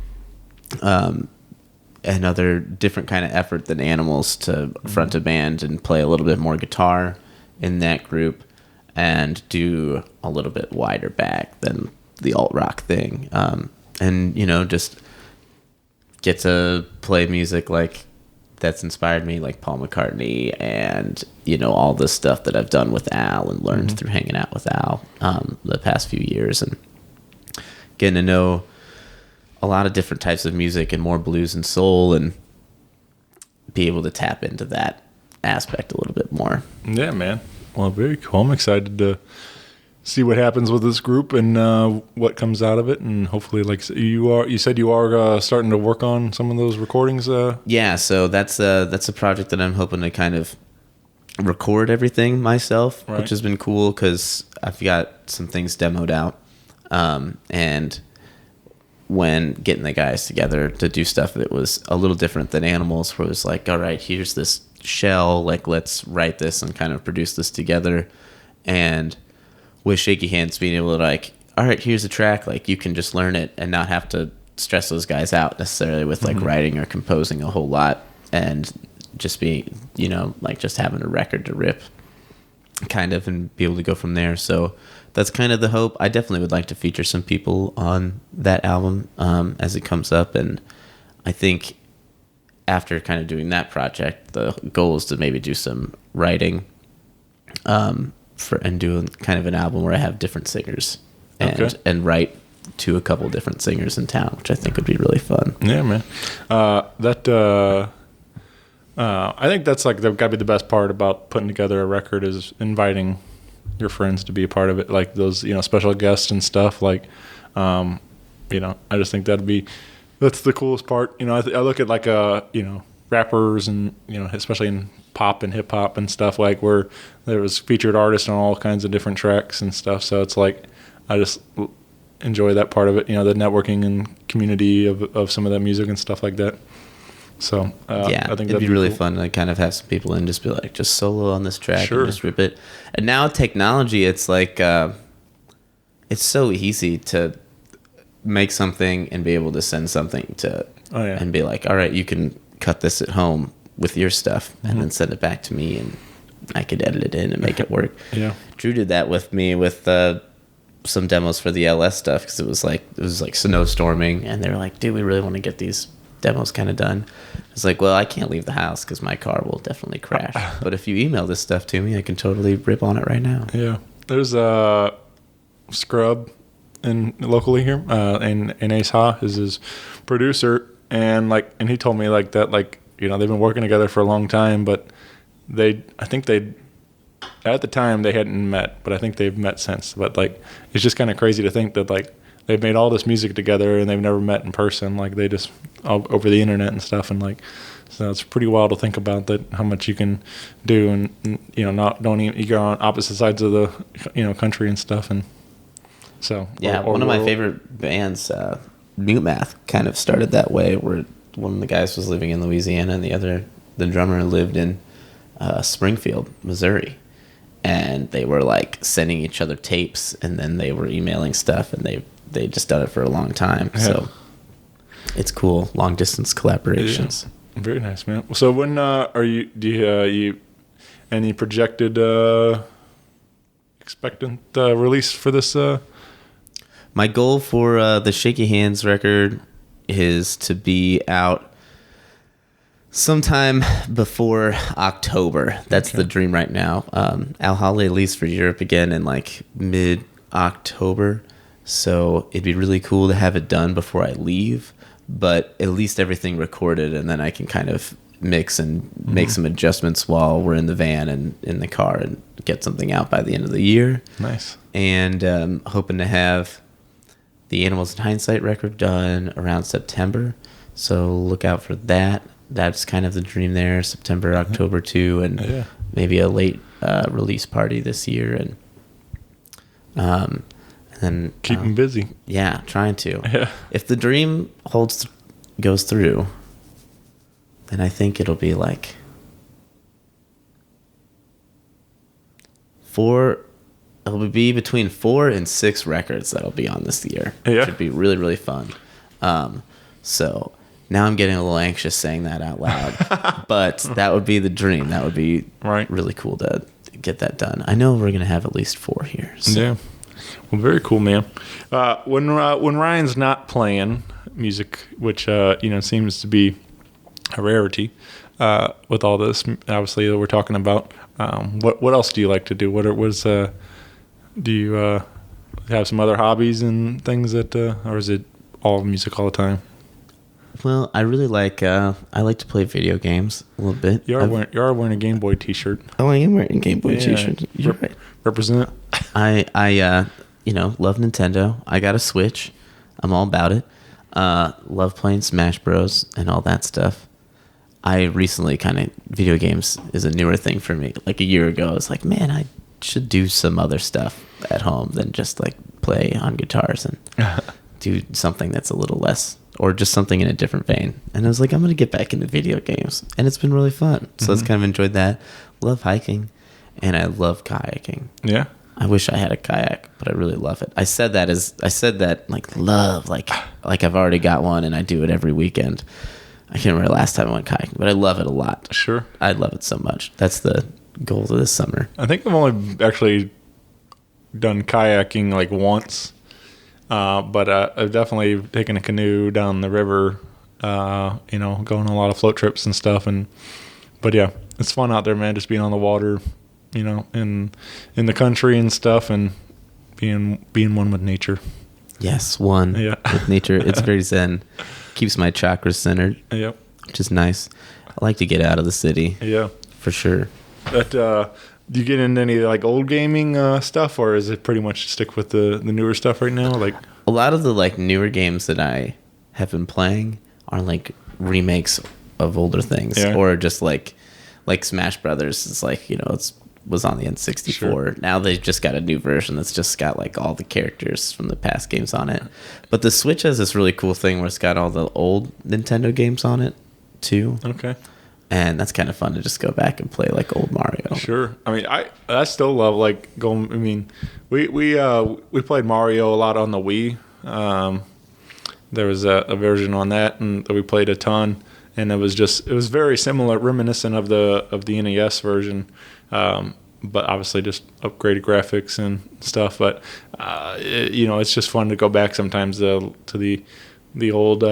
another different kind of effort than Animals to front a band and play a little bit more guitar in that group and do a little bit wider back than the alt rock thing, and you know, just get to play music like that's inspired me, like Paul McCartney, and you know, all the stuff that I've done with Al and learned through hanging out with Al the past few years, and getting to know a lot of different types of music and more blues and soul, and be able to tap into that aspect a little bit more. Yeah, man. Well, very cool. I'm excited to see what happens with this group and what comes out of it, and hopefully, like you said you are starting to work on some of those recordings. Yeah, so that's a project that I'm hoping to kind of record everything myself, right, which has been cool because I've got some things demoed out, and when getting the guys together to do stuff that was a little different than Animals, where it was like, all right, here's this shell, like let's write this and kind of produce this together, and with Shakey Hands being able to like, all right, here's a track, like you can just learn it and not have to stress those guys out necessarily with like writing or composing a whole lot, and just be, you know, like just having a record to rip kind of and be able to go from there. So that's kind of the hope. I definitely would like to feature some people on that album as it comes up, and I think after kind of doing that project, the goal is to maybe do some writing and do kind of an album where I have different singers and write to a couple different singers in town, which I think would be really fun. Yeah, man. I think that's like got to be the best part about putting together a record, is inviting your friends to be a part of it, like those, you know, special guests and stuff. Like, you know, I just think that's the coolest part. You know, I look at like you know, rappers and, you know, especially in pop and hip hop and stuff, like where there was featured artists on all kinds of different tracks and stuff. So it's like I just enjoy that part of it, the networking and community of some of that music and stuff like that. So yeah, I think it'd that'd be really cool. fun to kind of have some people in, just be like, just solo on this track Sure. and just rip it. And now technology, it's like it's so easy to make something and be able to send something to and be like, all right, you can cut this at home with your stuff and then send it back to me, and I could edit it in and make it work. Yeah. Drew did that with me with some demos for the LS stuff, because it was like snowstorming, and they were like, dude, we really want to get these demos kind of done. It's like, well, I can't leave the house because my car will definitely crash, but if you email this stuff to me, I can totally rip on it right now. Yeah, there's Scrub locally here, and Ace Ha is his producer, and he told me like that, they've been working together for a long time, but I think at the time they hadn't met, but I think they've met since. But it's just kind of crazy to think that they've made all this music together and they've never met in person. They just all over the internet and stuff, and so it's pretty wild to think about that, how much you can do, and you're on opposite sides of the country and stuff, and so yeah. One of my favorite bands, Mute Math, kind of started that way, where one of the guys was living in Louisiana and the drummer lived in Springfield, Missouri, and they were sending each other tapes, and then they were emailing stuff, and they just done it for a long time. Yeah. So it's cool, long distance collaborations. Yeah. Very nice, man. So when do you any projected expectant release for this? My goal for the Shakey Hands record is to be out sometime before October. That's the dream right now. ALL leaves for Europe again in mid-October, so it'd be really cool to have it done before I leave, but at least everything recorded, and then I can kind of mix and make some adjustments while we're in the van and in the car, and get something out by the end of the year. Nice. And hoping to have the Animals in Hindsight record done around September, so look out for that. That's kind of the dream there, September, October too, and maybe a late release party this year, and then keep them busy. Yeah, trying to. Yeah. If the dream goes through, then I think it'll be it'll be between 4 and 6 records that'll be on this year. Yeah. Should be really, really fun. So now I'm getting a little anxious saying that out loud, but that would be the dream. That would be really cool to get that done. I know we're going to have at least 4 here. So. Yeah. Well, very cool, man. When Ryan's not playing music, which seems to be a rarity with all this, obviously, that we're talking about, what else do you like to do? Do you have some other hobbies and things or is it all music all the time? Well, I really I like to play video games a little bit. You are wearing a Game Boy T-shirt. Oh, I am wearing a Game Boy T-shirt. You're right. Represent. I love Nintendo. I got a Switch. I'm all about it. Love playing Smash Bros. And all that stuff. I recently video games is a newer thing for me. A year ago, I was like, man, I should do some other stuff at home than just play on guitars and do something that's a little less, or just something in a different vein. And I was like, I'm going to get back into video games, and it's been really fun. So I've kind of enjoyed that. Love hiking, and I love kayaking. Yeah. I wish I had a kayak, but I really love it. I said that love, I've already got one and I do it every weekend. I can't remember the last time I went kayaking, but I love it a lot. Sure. I love it so much. That's the goal of this summer. I think I've only actually done kayaking once, but I've definitely taken a canoe down the river, going on a lot of float trips and stuff. But yeah, it's fun out there, man, just being on the water, in the country and stuff, and being one with nature. Yes, one with nature. It's very zen. Keeps my chakras centered. Yep. Which is nice. I like to get out of the city. Yeah. For sure. But do you get into any old gaming stuff, or is it pretty much stick with the newer stuff right now? A lot of the newer games that I have been playing are remakes of older things, or just like Smash Brothers is like, was on the N64. Sure. Now they've just got a new version that's just got like all the characters from the past games on it. But the Switch has this really cool thing where it's got all the old Nintendo games on it too. Okay. And that's kind of fun to just go back and play like old Mario. Sure. I mean, I still love like going. I mean, we played Mario a lot on the Wii. There was a version on that, and we played a ton. And it was very similar, reminiscent of the NES version, but obviously just upgraded graphics and stuff. But it's just fun to go back sometimes to the old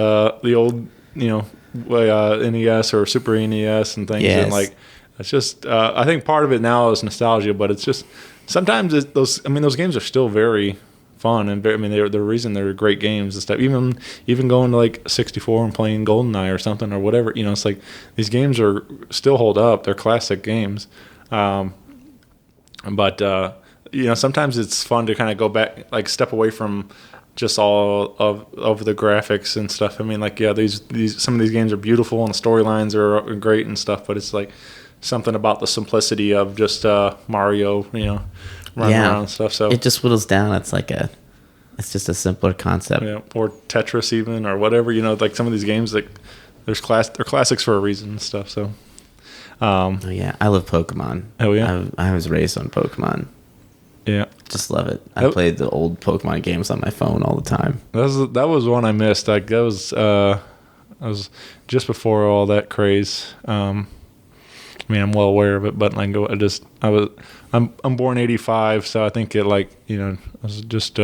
NES or Super NES and things. Yes. And like it's just I think part of it now is nostalgia, but it's just sometimes those games are still very fun and they're the reason they're great games and stuff. Even going to like 64 and playing GoldenEye or something or whatever, it's like these games are still hold up. They're classic games, but sometimes it's fun to kind of go back, like step away from just all of the graphics and stuff. I mean, like these some of these games are beautiful and the storylines are great and stuff, but it's like something about the simplicity of just Mario, running around and stuff. So it just whittles down. It's just a simpler concept. Yeah, or Tetris even, or whatever. Like some of these games, like they're classics for a reason and stuff. So, oh yeah, I love Pokemon. Oh yeah, I was raised on Pokemon. Yeah, just love it. I played the old Pokemon games on my phone all the time. That was one I missed. Like that was just before all that craze. I mean, I'm well aware of it, but like I'm born '85, so I think it I was just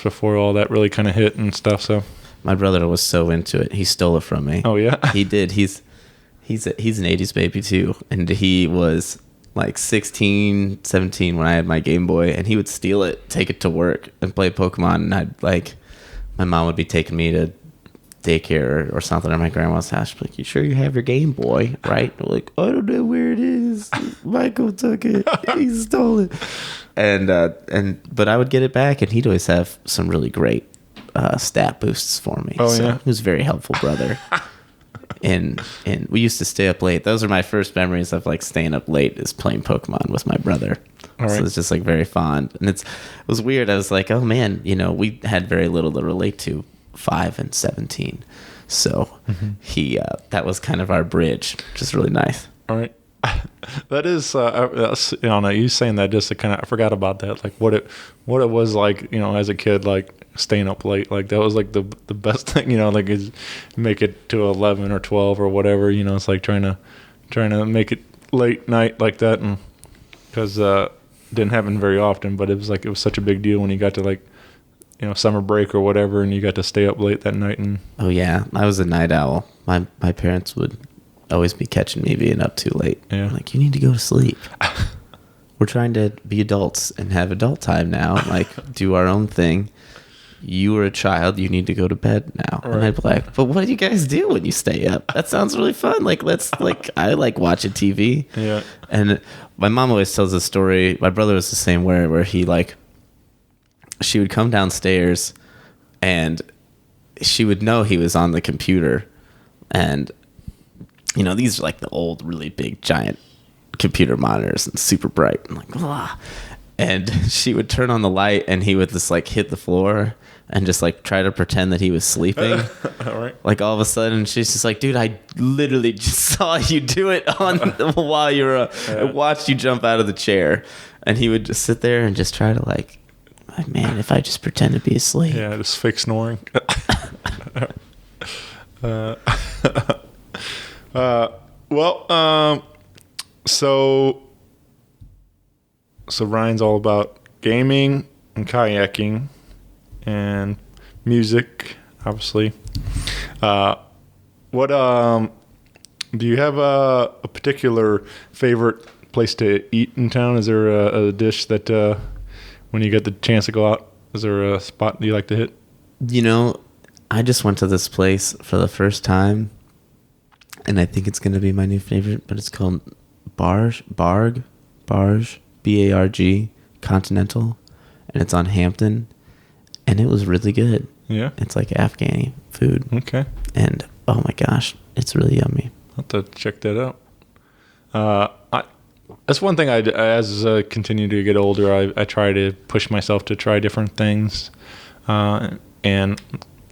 before all that really kind of hit and stuff. So my brother was so into it, he stole it from me. Oh yeah, he did. He's an '80s baby too, and he was like 16, 17 when I had my Game Boy, and he would steal it, take it to work, and play Pokemon. And my mom would be taking me to daycare or something at my grandma's house. She'd be like, "You sure you have your Game Boy, right?" I'm like, "I don't know where it is. Michael took it. He stole it." But I would get it back, and he'd always have some really great stat boosts for me. Oh yeah, he was a very helpful brother. and we used to stay up late. Those are my first memories of like staying up late, is playing Pokemon with my brother. All right. So it's just like very fond, and it was weird. I was like, oh man, we had very little to relate to. 5 and 17, so that was kind of our bridge, which is really nice. All right. That is you saying that just to kind of, I forgot about that, like what it was like, as a kid, like staying up late, like that was like the best thing, like is make it to 11 or 12 or whatever, it's like trying to make it late night like that, and because didn't happen very often, but it was such a big deal when you got to like summer break or whatever, and you got to stay up late that night. And oh yeah, I was a night owl. My parents would always be catching me being up too late. Yeah. Like, you need to go to sleep. We're trying to be adults and have adult time now, like do our own thing. You were a child, you need to go to bed now. Right. And I'd be like, but what do you guys do when you stay up? That sounds really fun. I like watching TV. Yeah. And my mom always tells a story. My brother was the same way, where she would come downstairs and she would know he was on the computer, and these are like the old really big giant computer monitors and super bright and like blah. And she would turn on the light and he would just like hit the floor and just like try to pretend that he was sleeping. All right. Like all of a sudden she's just like, dude, I literally just saw you do it while you were watched you jump out of the chair. And he would just sit there and just try to like, man, if I just pretend to be asleep. Yeah, just fake snoring. So Ryan's all about gaming and kayaking and music, obviously. What do you have a particular favorite place to eat in town? Is there a dish that when you get the chance to go out, is there a spot you like to hit? I just went to this place for the first time, and I think it's going to be my new favorite, but it's called Barg, B-A-R-G, Continental, and it's on Hampton, and it was really good. Yeah? It's like Afghani food. Okay. And, oh my gosh, it's really yummy. I'll have to check that out. That's one thing as I continue to get older, I try to push myself to try different things. And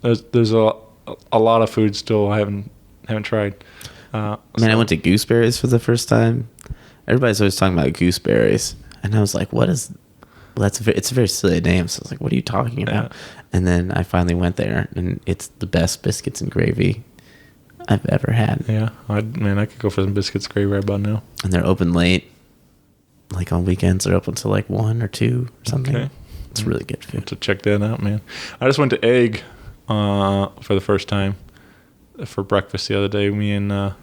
there's a lot of food still I haven't tried. I went to gooseberries for the first time. Everybody's always talking about gooseberries, and I was like, "What is?" Well, it's a very silly name. So I was like, "What are you talking about?" Yeah. And then I finally went there, and it's the best biscuits and gravy I've ever had. Yeah, I could go for some biscuits gravy right about now. And they're open late. Like on weekends, they're open till like 1 or 2 or something. Okay. It's really good food. To check that out, man. I just went to Egg for the first time for breakfast the other day. Me and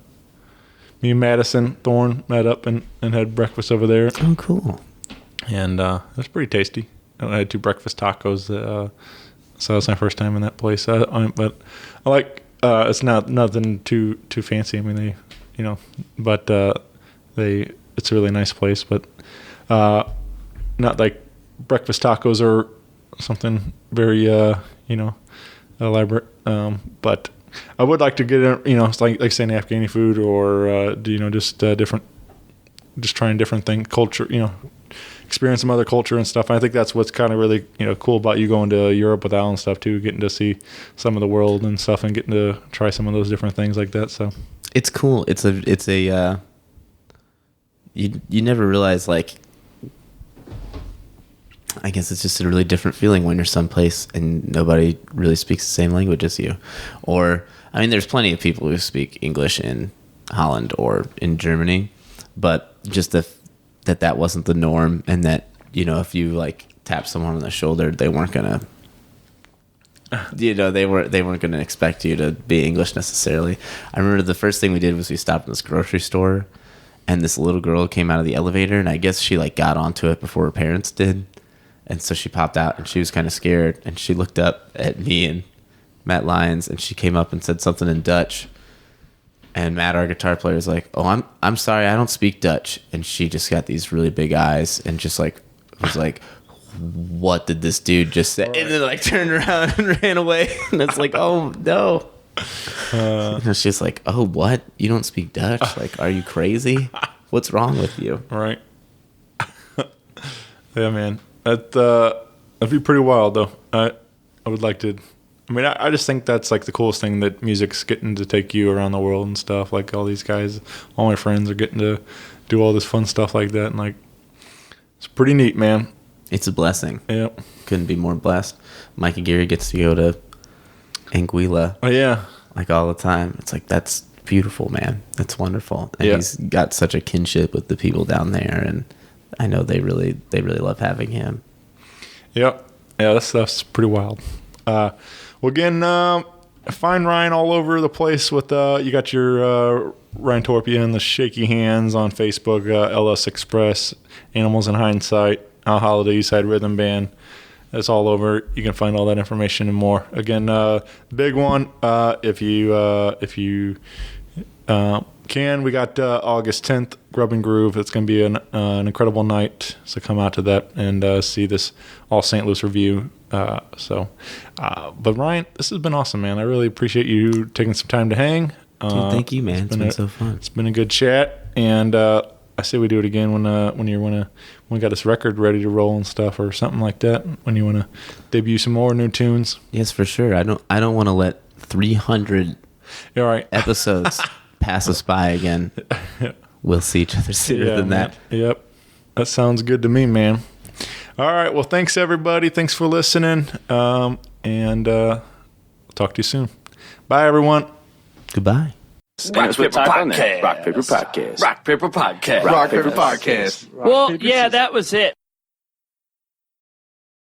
Madison Thorne met up and had breakfast over there. Oh, cool. And it was pretty tasty. I had 2 breakfast tacos. So that was my first time in that place. But I like it's nothing too fancy. I mean, it's a really nice place, but not like breakfast tacos or something very elaborate. But I would like to get it's like saying Afghani food or just trying different things, culture, experience some other culture and stuff. And I think that's what's kind of really cool about you going to Europe with Al and stuff too, getting to see some of the world and stuff and getting to try some of those different things like that. So it's cool. It's a you never realize, like, I guess it's just a really different feeling when you're someplace and nobody really speaks the same language as you. Or, I mean, there's plenty of people who speak English in Holland or in Germany, but just that wasn't the norm, and that, if you like tap someone on the shoulder, they weren't gonna, they weren't gonna expect you to be English necessarily. I remember the first thing we did was we stopped in this grocery store, and this little girl came out of the elevator, and I guess she like got onto it before her parents did. And so she popped out, and she was kind of scared, and she looked up at me and Matt Lyons, and she came up and said something in Dutch. And Matt, our guitar player, is like, "Oh, I'm sorry, I don't speak Dutch." And she just got these really big eyes and just like was like, "What did this dude just say?" And then like turned around and ran away. And it's like, "Oh no." And she's like, "Oh, what? You don't speak Dutch? Like, are you crazy? What's wrong with you?" Right. Yeah, man. That'd be pretty wild, though. I would like to. I mean, I just think that's like the coolest thing, that music's getting to take you around the world and stuff. Like all these guys, all my friends are getting to do all this fun stuff like that, and like it's pretty neat, man. It's a blessing. Yeah, couldn't be more blessed. Mike Aguirre gets to go to Anguilla. Oh yeah, like all the time. It's like, that's beautiful, man. That's wonderful. And he's got such a kinship with the people down there, and I know they really love having him. Yeah, that stuff's pretty wild. Well, again, find Ryan all over the place with you got your Ryan Torpea and the Shakey Hands on Facebook, LS Xprss, Animals in Hindsight, Holiday Eastside Rhythm Band. It's all over. You can find all that information and more. Again, big one. If you can, we got August 10th, Grub and Groove. It's going to be an incredible night. So come out to that and see this ALL ST.LOUIS Revue. But Ryan, this has been awesome, man. I really appreciate you taking some time to hang. Dude, thank you, man. It's been so fun. It's been a good chat, and I say we do it again when we got this record ready to roll and stuff, or something like that. When you want to debut some more new tunes. Yes, for sure. I don't want to let 300 episodes pass us by again. We'll see each other sooner than that. Yep, that sounds good to me, man. All right. Well, thanks everybody. Thanks for listening. And talk to you soon. Bye, everyone. Goodbye. Rock Paper Podcast. Rock Paper Podcast. Rock Paper Podcast. Rock Paper Podcast. Well, yeah, that was it.